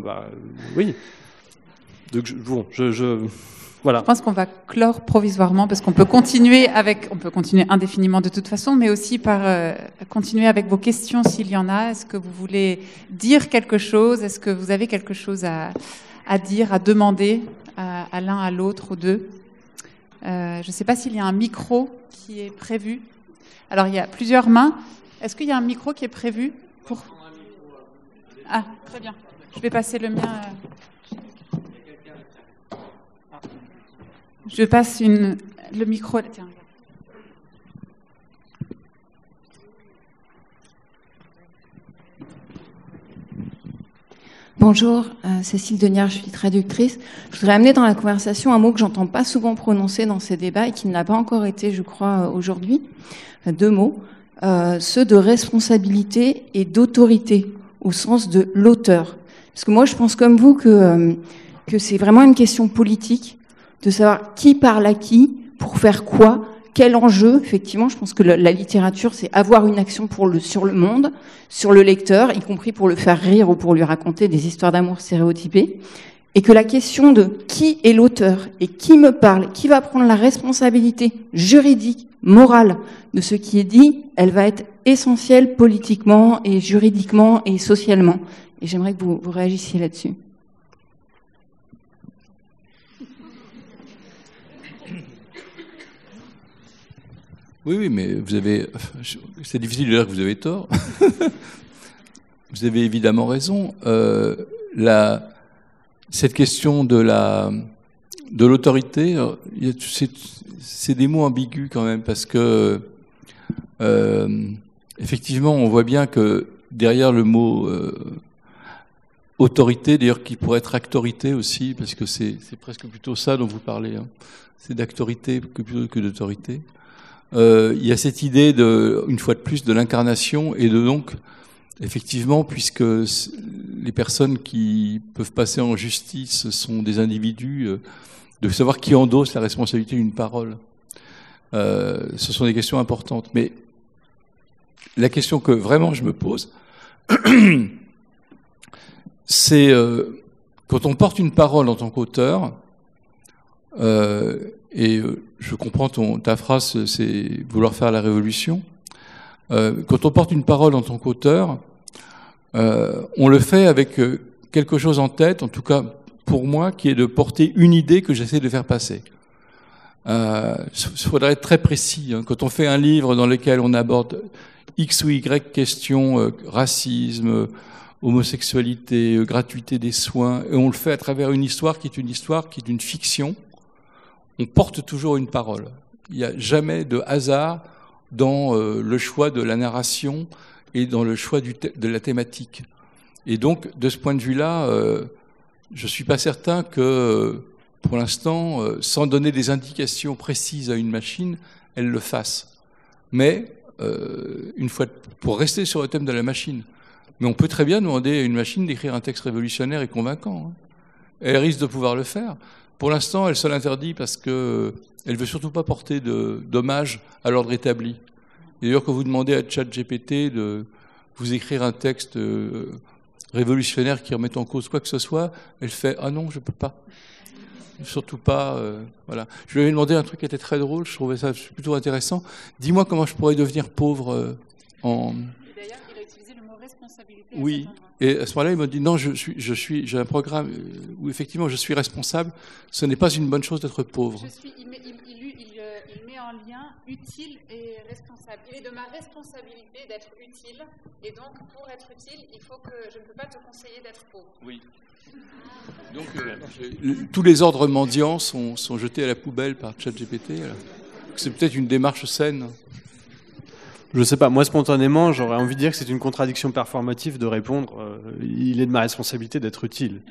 oui. Donc, voilà. Je pense qu'on va clore provisoirement parce qu'on peut continuer indéfiniment de toute façon, mais aussi par continuer avec vos questions s'il y en a. Est-ce que vous voulez dire quelque chose ? Est-ce que vous avez quelque chose à dire, à demander à l'un, à l'autre, aux deux ? Je ne sais pas s'il y a un micro qui est prévu. Alors, il y a plusieurs mains. Est-ce qu'il y a un micro qui est prévu pour... Ah, très bien. Je vais passer le mien. Je passe le micro. Tiens. Bonjour, Cécile Deniard, je suis traductrice. Je voudrais amener dans la conversation un mot que j'entends pas souvent prononcer dans ces débats et qui ne l'a pas encore été, je crois, aujourd'hui. Deux mots, ceux de responsabilité et d'autorité, au sens de l'auteur. Parce que moi, je pense comme vous que c'est vraiment une question politique, de savoir qui parle à qui, Pour faire quoi? Quel enjeu? Effectivement, je pense que la littérature, c'est avoir une action sur le monde, sur le lecteur, y compris pour le faire rire ou pour lui raconter des histoires d'amour stéréotypées. Et que la question de qui est l'auteur et qui me parle, qui va prendre la responsabilité juridique, morale de ce qui est dit, elle va être essentielle politiquement et juridiquement et socialement. Et j'aimerais que vous réagissiez là-dessus. Oui, mais vous avez... C'est difficile de dire que vous avez tort. Vous avez évidemment raison. Cette question de l'autorité, c'est des mots ambigus quand même, parce que effectivement, on voit bien que derrière le mot autorité, d'ailleurs qui pourrait être actorité aussi, parce que c'est presque plutôt ça dont vous parlez, hein. C'est d'actorité plutôt que d'autorité. Il y a cette idée une fois de plus, de l'incarnation et de donc, effectivement, puisque les personnes qui peuvent passer en justice sont des individus, de savoir qui endosse la responsabilité d'une parole. Ce sont des questions importantes. Mais la question que vraiment je me pose, c'est quand on porte une parole en tant qu'auteur, et je comprends ta phrase, c'est vouloir faire la révolution. Quand on porte une parole en tant qu'auteur, on le fait avec quelque chose en tête, en tout cas pour moi, qui est de porter une idée que j'essaie de faire passer. Il faudrait être très précis. Hein. Quand on fait un livre dans lequel on aborde X ou Y questions, racisme, homosexualité, gratuité des soins, et on le fait à travers une histoire qui est une fiction, on porte toujours une parole. Il n'y a jamais de hasard dans le choix de la narration et dans le choix de la thématique. Et donc, de ce point de vue-là, je ne suis pas certain que, pour l'instant, sans donner des indications précises à une machine, elle le fasse. Mais, pour rester sur le thème de la machine, mais on peut très bien demander à une machine d'écrire un texte révolutionnaire et convaincant. Hein. Elle risque de pouvoir le faire. Pour l'instant, elle se l'interdit parce qu'elle ne veut surtout pas porter de dommages à l'ordre établi. Et d'ailleurs, quand vous demandez à ChatGPT de vous écrire un texte révolutionnaire qui remette en cause quoi que ce soit, elle fait « Ah non, je ne peux pas. Surtout pas. » voilà. Je lui avais demandé un truc qui était très drôle, je trouvais ça plutôt intéressant. Dis-moi comment je pourrais devenir pauvre en... D'ailleurs, il a utilisé le mot responsabilité. Oui. Et à ce moment-là, il m'a dit non, j'ai un programme où effectivement je suis responsable. Ce n'est pas une bonne chose d'être pauvre. Il met en lien utile et responsable. Il est de ma responsabilité d'être utile, et donc pour être utile, il faut que je ne peux pas te conseiller d'être pauvre. Oui. Donc tous les ordres mendiants sont jetés à la poubelle par ChatGPT. C'est peut-être une démarche saine. Je sais pas, moi spontanément, j'aurais envie de dire que c'est une contradiction performative de répondre il est de ma responsabilité d'être utile.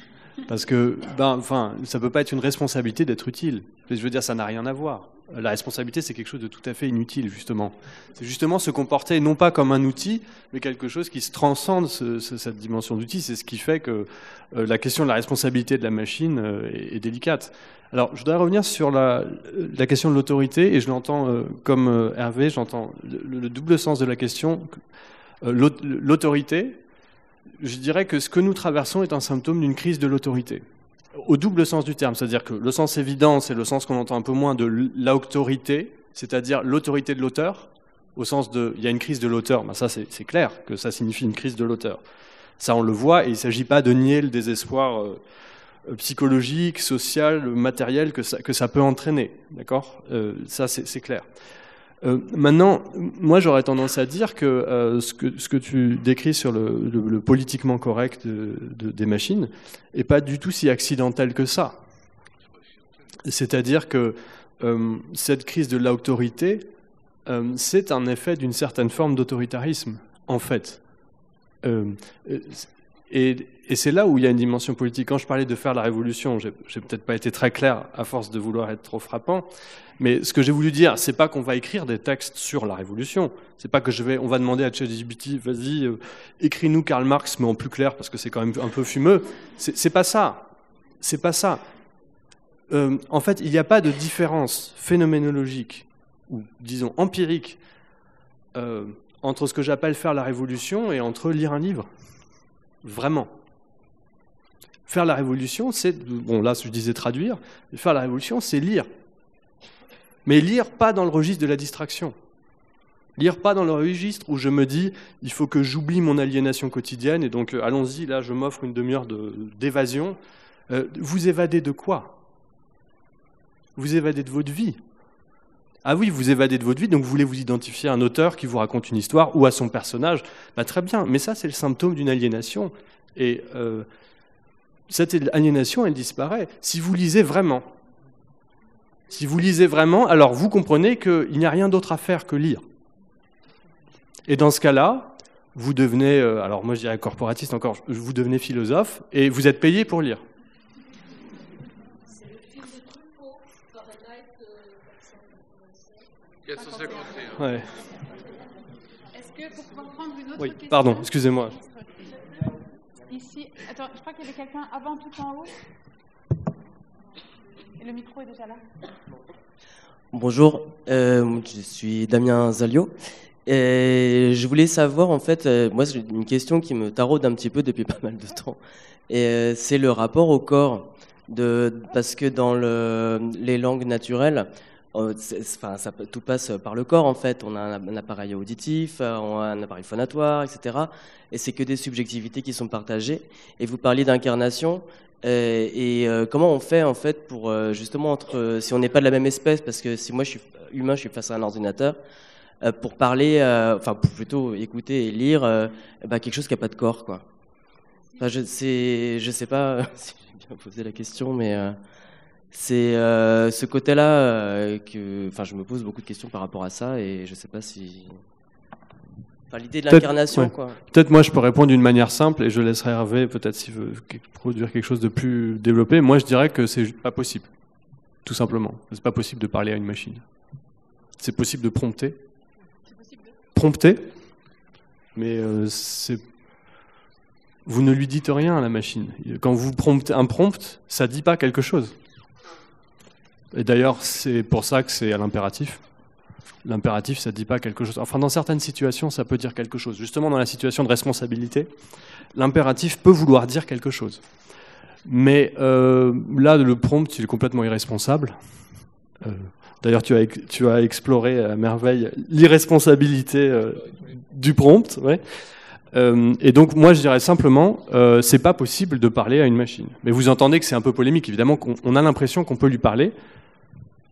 Parce que, ça peut pas être une responsabilité d'être utile. Je veux dire, ça n'a rien à voir. La responsabilité, c'est quelque chose de tout à fait inutile, justement. C'est justement se comporter non pas comme un outil, mais quelque chose qui se transcende cette dimension d'outil. C'est ce qui fait que la question de la responsabilité de la machine est délicate. Alors, je voudrais revenir sur la question de l'autorité, et je l'entends comme Hervé, j'entends le double sens de la question. L'autorité, je dirais que ce que nous traversons est un symptôme d'une crise de l'autorité. Au double sens du terme, c'est-à-dire que le sens évident, c'est le sens qu'on entend un peu moins de l'autorité, c'est-à-dire l'autorité de l'auteur, au sens de il y a une crise de l'auteur, ça c'est clair que ça signifie une crise de l'auteur. Ça on le voit, et il ne s'agit pas de nier le désespoir psychologique, social, matériel que ça peut entraîner, d'accord ? Ça c'est clair. Maintenant, moi j'aurais tendance à dire que ce que tu décris sur le politiquement correct des machines est pas du tout si accidentel que ça. C'est-à-dire que cette crise de l'autorité, c'est un effet d'une certaine forme d'autoritarisme, en fait. Et c'est là où il y a une dimension politique. Quand je parlais de faire la révolution, j'ai peut-être pas été très clair à force de vouloir être trop frappant, mais ce que j'ai voulu dire, c'est pas qu'on va écrire des textes sur la révolution. C'est pas que on va demander à ChatGPT, vas-y, écris-nous Karl Marx, mais en plus clair, parce que c'est quand même un peu fumeux. C'est pas ça. C'est pas ça. En fait, il n'y a pas de différence phénoménologique, ou disons empirique, entre ce que j'appelle faire la révolution et entre lire un livre. Vraiment. Faire la révolution, c'est... Bon, là, je disais traduire. Faire la révolution, c'est lire. Mais lire pas dans le registre de la distraction. Lire pas dans le registre où je me dis, il faut que j'oublie mon aliénation quotidienne, et donc allons-y, là, je m'offre une demi-heure d'évasion. Vous évadez de quoi? Vous évadez de votre vie. Ah oui, vous évadez de votre vie, donc vous voulez vous identifier à un auteur qui vous raconte une histoire ou à son personnage. Bah, très bien, mais ça, c'est le symptôme d'une aliénation. Et cette aliénation, elle disparaît. Si vous lisez vraiment, alors vous comprenez qu'il n'y a rien d'autre à faire que lire. Et dans ce cas-là, vous devenez, alors moi je dirais corporatiste encore, vous devenez philosophe et vous êtes payé pour lire. Ouais. Est-ce que pour pouvoir prendre une autre question... Pardon, excusez-moi. Ici, attends, je crois qu'il y avait quelqu'un avant tout en haut. Et le micro est déjà là. Bonjour, je suis Damien Zalio. Et je voulais savoir, en fait, moi c'est une question qui me taraude un petit peu depuis pas mal de temps. Et c'est le rapport au corps. Parce que dans les langues naturelles, tout passe par le corps en fait. On a un appareil auditif, on a un appareil phonatoire, etc. Et c'est que des subjectivités qui sont partagées. Et vous parliez d'incarnation. Comment on fait en fait pour justement si on n'est pas de la même espèce, parce que si moi je suis humain, je suis face à un ordinateur, pour parler, pour plutôt écouter et lire quelque chose qui n'a pas de corps, quoi. Enfin, je sais pas si j'ai bien posé la question, mais c'est ce côté-là je me pose beaucoup de questions par rapport à ça, et je sais pas si... l'idée de l'incarnation, ouais. Quoi. Peut-être moi je peux répondre d'une manière simple, et je laisserai Hervé peut-être s'il veut produire quelque chose de plus développé. Moi je dirais que c'est pas possible, tout simplement. C'est pas possible de parler à une machine. C'est possible de prompter. Prompter, mais vous ne lui dites rien à la machine. Quand vous promptez un prompt, ça dit pas quelque chose. Et d'ailleurs, c'est pour ça que c'est à l'impératif. L'impératif, ça ne dit pas quelque chose. Enfin, dans certaines situations, ça peut dire quelque chose. Justement, dans la situation de responsabilité, l'impératif peut vouloir dire quelque chose. Mais là, le prompt, il est complètement irresponsable. D'ailleurs, tu as exploré à merveille l'irresponsabilité du prompt. Ouais. Et donc, moi, je dirais simplement, c'est pas possible de parler à une machine. Mais vous entendez que c'est un peu polémique. Évidemment, on a l'impression qu'on peut lui parler.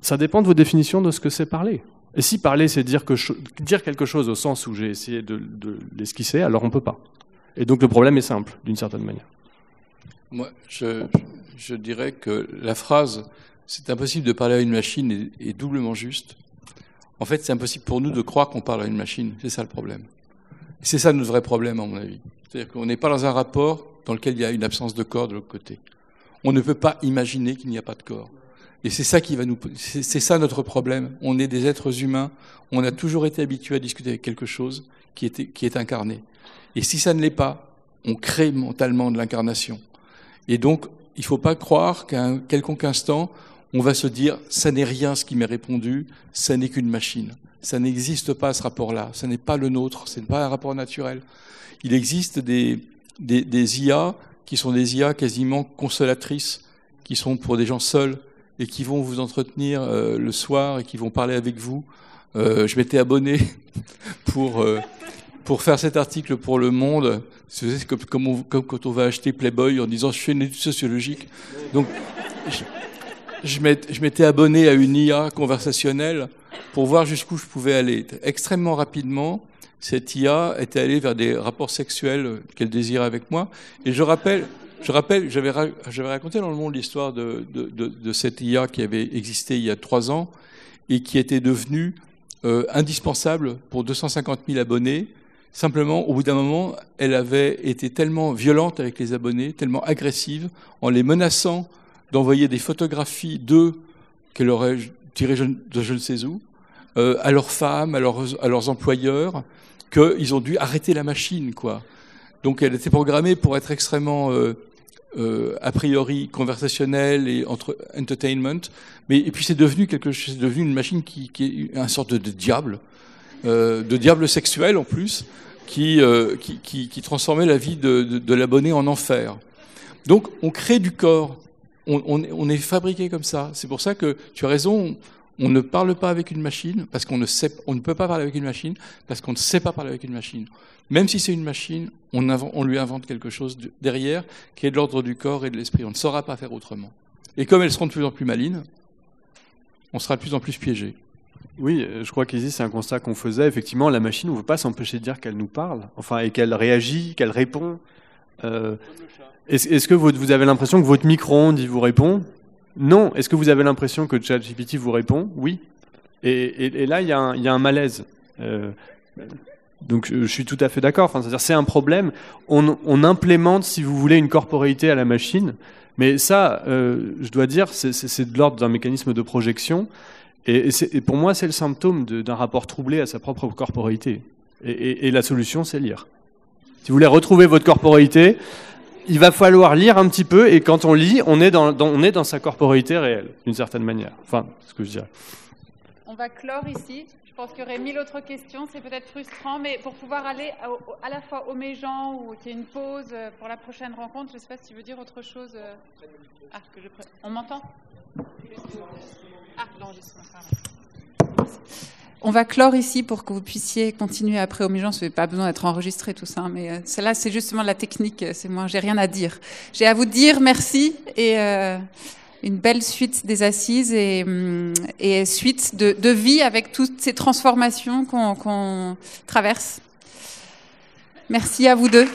Ça dépend de vos définitions de ce que c'est parler. Et si parler, c'est dire quelque chose au sens où j'ai essayé de l'esquisser, alors on ne peut pas. Et donc le problème est simple, d'une certaine manière. Moi, je dirais que la phrase « c'est impossible de parler à une machine » est doublement juste. En fait, c'est impossible pour nous de croire qu'on parle à une machine. C'est ça le problème. Et c'est ça notre vrai problème, à mon avis. C'est-à-dire qu'on n'est pas dans un rapport dans lequel il y a une absence de corps de l'autre côté. On ne peut pas imaginer qu'il n'y a pas de corps. Et c'est ça c'est ça notre problème. On est des êtres humains. On a toujours été habitués à discuter avec quelque chose qui est incarné. Et si ça ne l'est pas, on crée mentalement de l'incarnation. Et donc, il ne faut pas croire qu'à un quelconque instant, on va se dire « ça n'est rien ce qui m'est répondu, ça n'est qu'une machine ». Ça n'existe pas ce rapport-là. Ça n'est pas le nôtre. Ce n'est pas un rapport naturel. Il existe des IA qui sont des IA quasiment consolatrices, qui sont pour des gens seuls, et qui vont vous entretenir le soir et qui vont parler avec vous. Je m'étais abonné pour faire cet article pour Le Monde. C'est comme quand on va acheter Playboy en disant « je fais une étude sociologique ». Donc, je m'étais abonné à une IA conversationnelle pour voir jusqu'où je pouvais aller. Extrêmement rapidement, cette IA était allée vers des rapports sexuels qu'elle désirait avec moi. Et je rappelle, j'avais raconté dans Le Monde l'histoire de cette IA qui avait existé il y a 3 ans et qui était devenue indispensable pour 250 000 abonnés. Simplement, au bout d'un moment, elle avait été tellement violente avec les abonnés, tellement agressive, en les menaçant d'envoyer des photographies d'eux qu'elle aurait tirées de je ne sais où, à leurs femmes, à leurs employeurs, qu'ils ont dû arrêter la machine, quoi. Donc elle était programmée pour être extrêmement a priori conversationnel et entre entertainment, et puis c'est devenu une machine qui est une sorte de diable sexuel en plus, qui transformait la vie de l'abonné en enfer. Donc on crée du corps, on est fabriqué comme ça. C'est pour ça que tu as raison, on ne parle pas avec une machine, parce on ne peut pas parler avec une machine, parce qu'on ne sait pas parler avec une machine. Même si c'est une machine, on lui invente quelque chose derrière qui est de l'ordre du corps et de l'esprit. On ne saura pas faire autrement. Et comme elles seront de plus en plus malines, on sera de plus en plus piégé. Oui, je crois qu'ici c'est un constat qu'on faisait. Effectivement, la machine, on ne peut pas s'empêcher de dire qu'elle nous parle, et qu'elle réagit, qu'elle répond. Est-ce que vous avez l'impression que votre micro-ondes, il vous répond ? Non. Est-ce que vous avez l'impression que ChatGPT vous répond ? Oui. Et là, il y a un malaise. Donc je suis tout à fait d'accord. C'est-à-dire, c'est un problème. On implémente, si vous voulez, une corporéité à la machine. Mais ça, je dois dire, c'est de l'ordre d'un mécanisme de projection. Et pour moi, c'est le symptôme d'un rapport troublé à sa propre corporéité. Et la solution, c'est lire. Si vous voulez retrouver votre corporéité, il va falloir lire un petit peu, et quand on lit, on est dans sa corporéité réelle, d'une certaine manière. Enfin, c'est ce que je dirais. On va clore ici. Je pense qu'il y aurait 1000 autres questions. C'est peut-être frustrant, mais pour pouvoir aller à la fois au Méjean ou qu'il y ait une pause pour la prochaine rencontre, je ne sais pas si tu veux dire autre chose. On m'entend ? L'enregistrement. On va clore ici pour que vous puissiez continuer après au Méjean. Ce n'est pas besoin d'être enregistré tout ça, mais celle-là, c'est justement la technique. C'est moi, j'ai rien à dire. J'ai à vous dire merci et une belle suite des assises et suite de vie avec toutes ces transformations qu'on traverse. Merci à vous deux.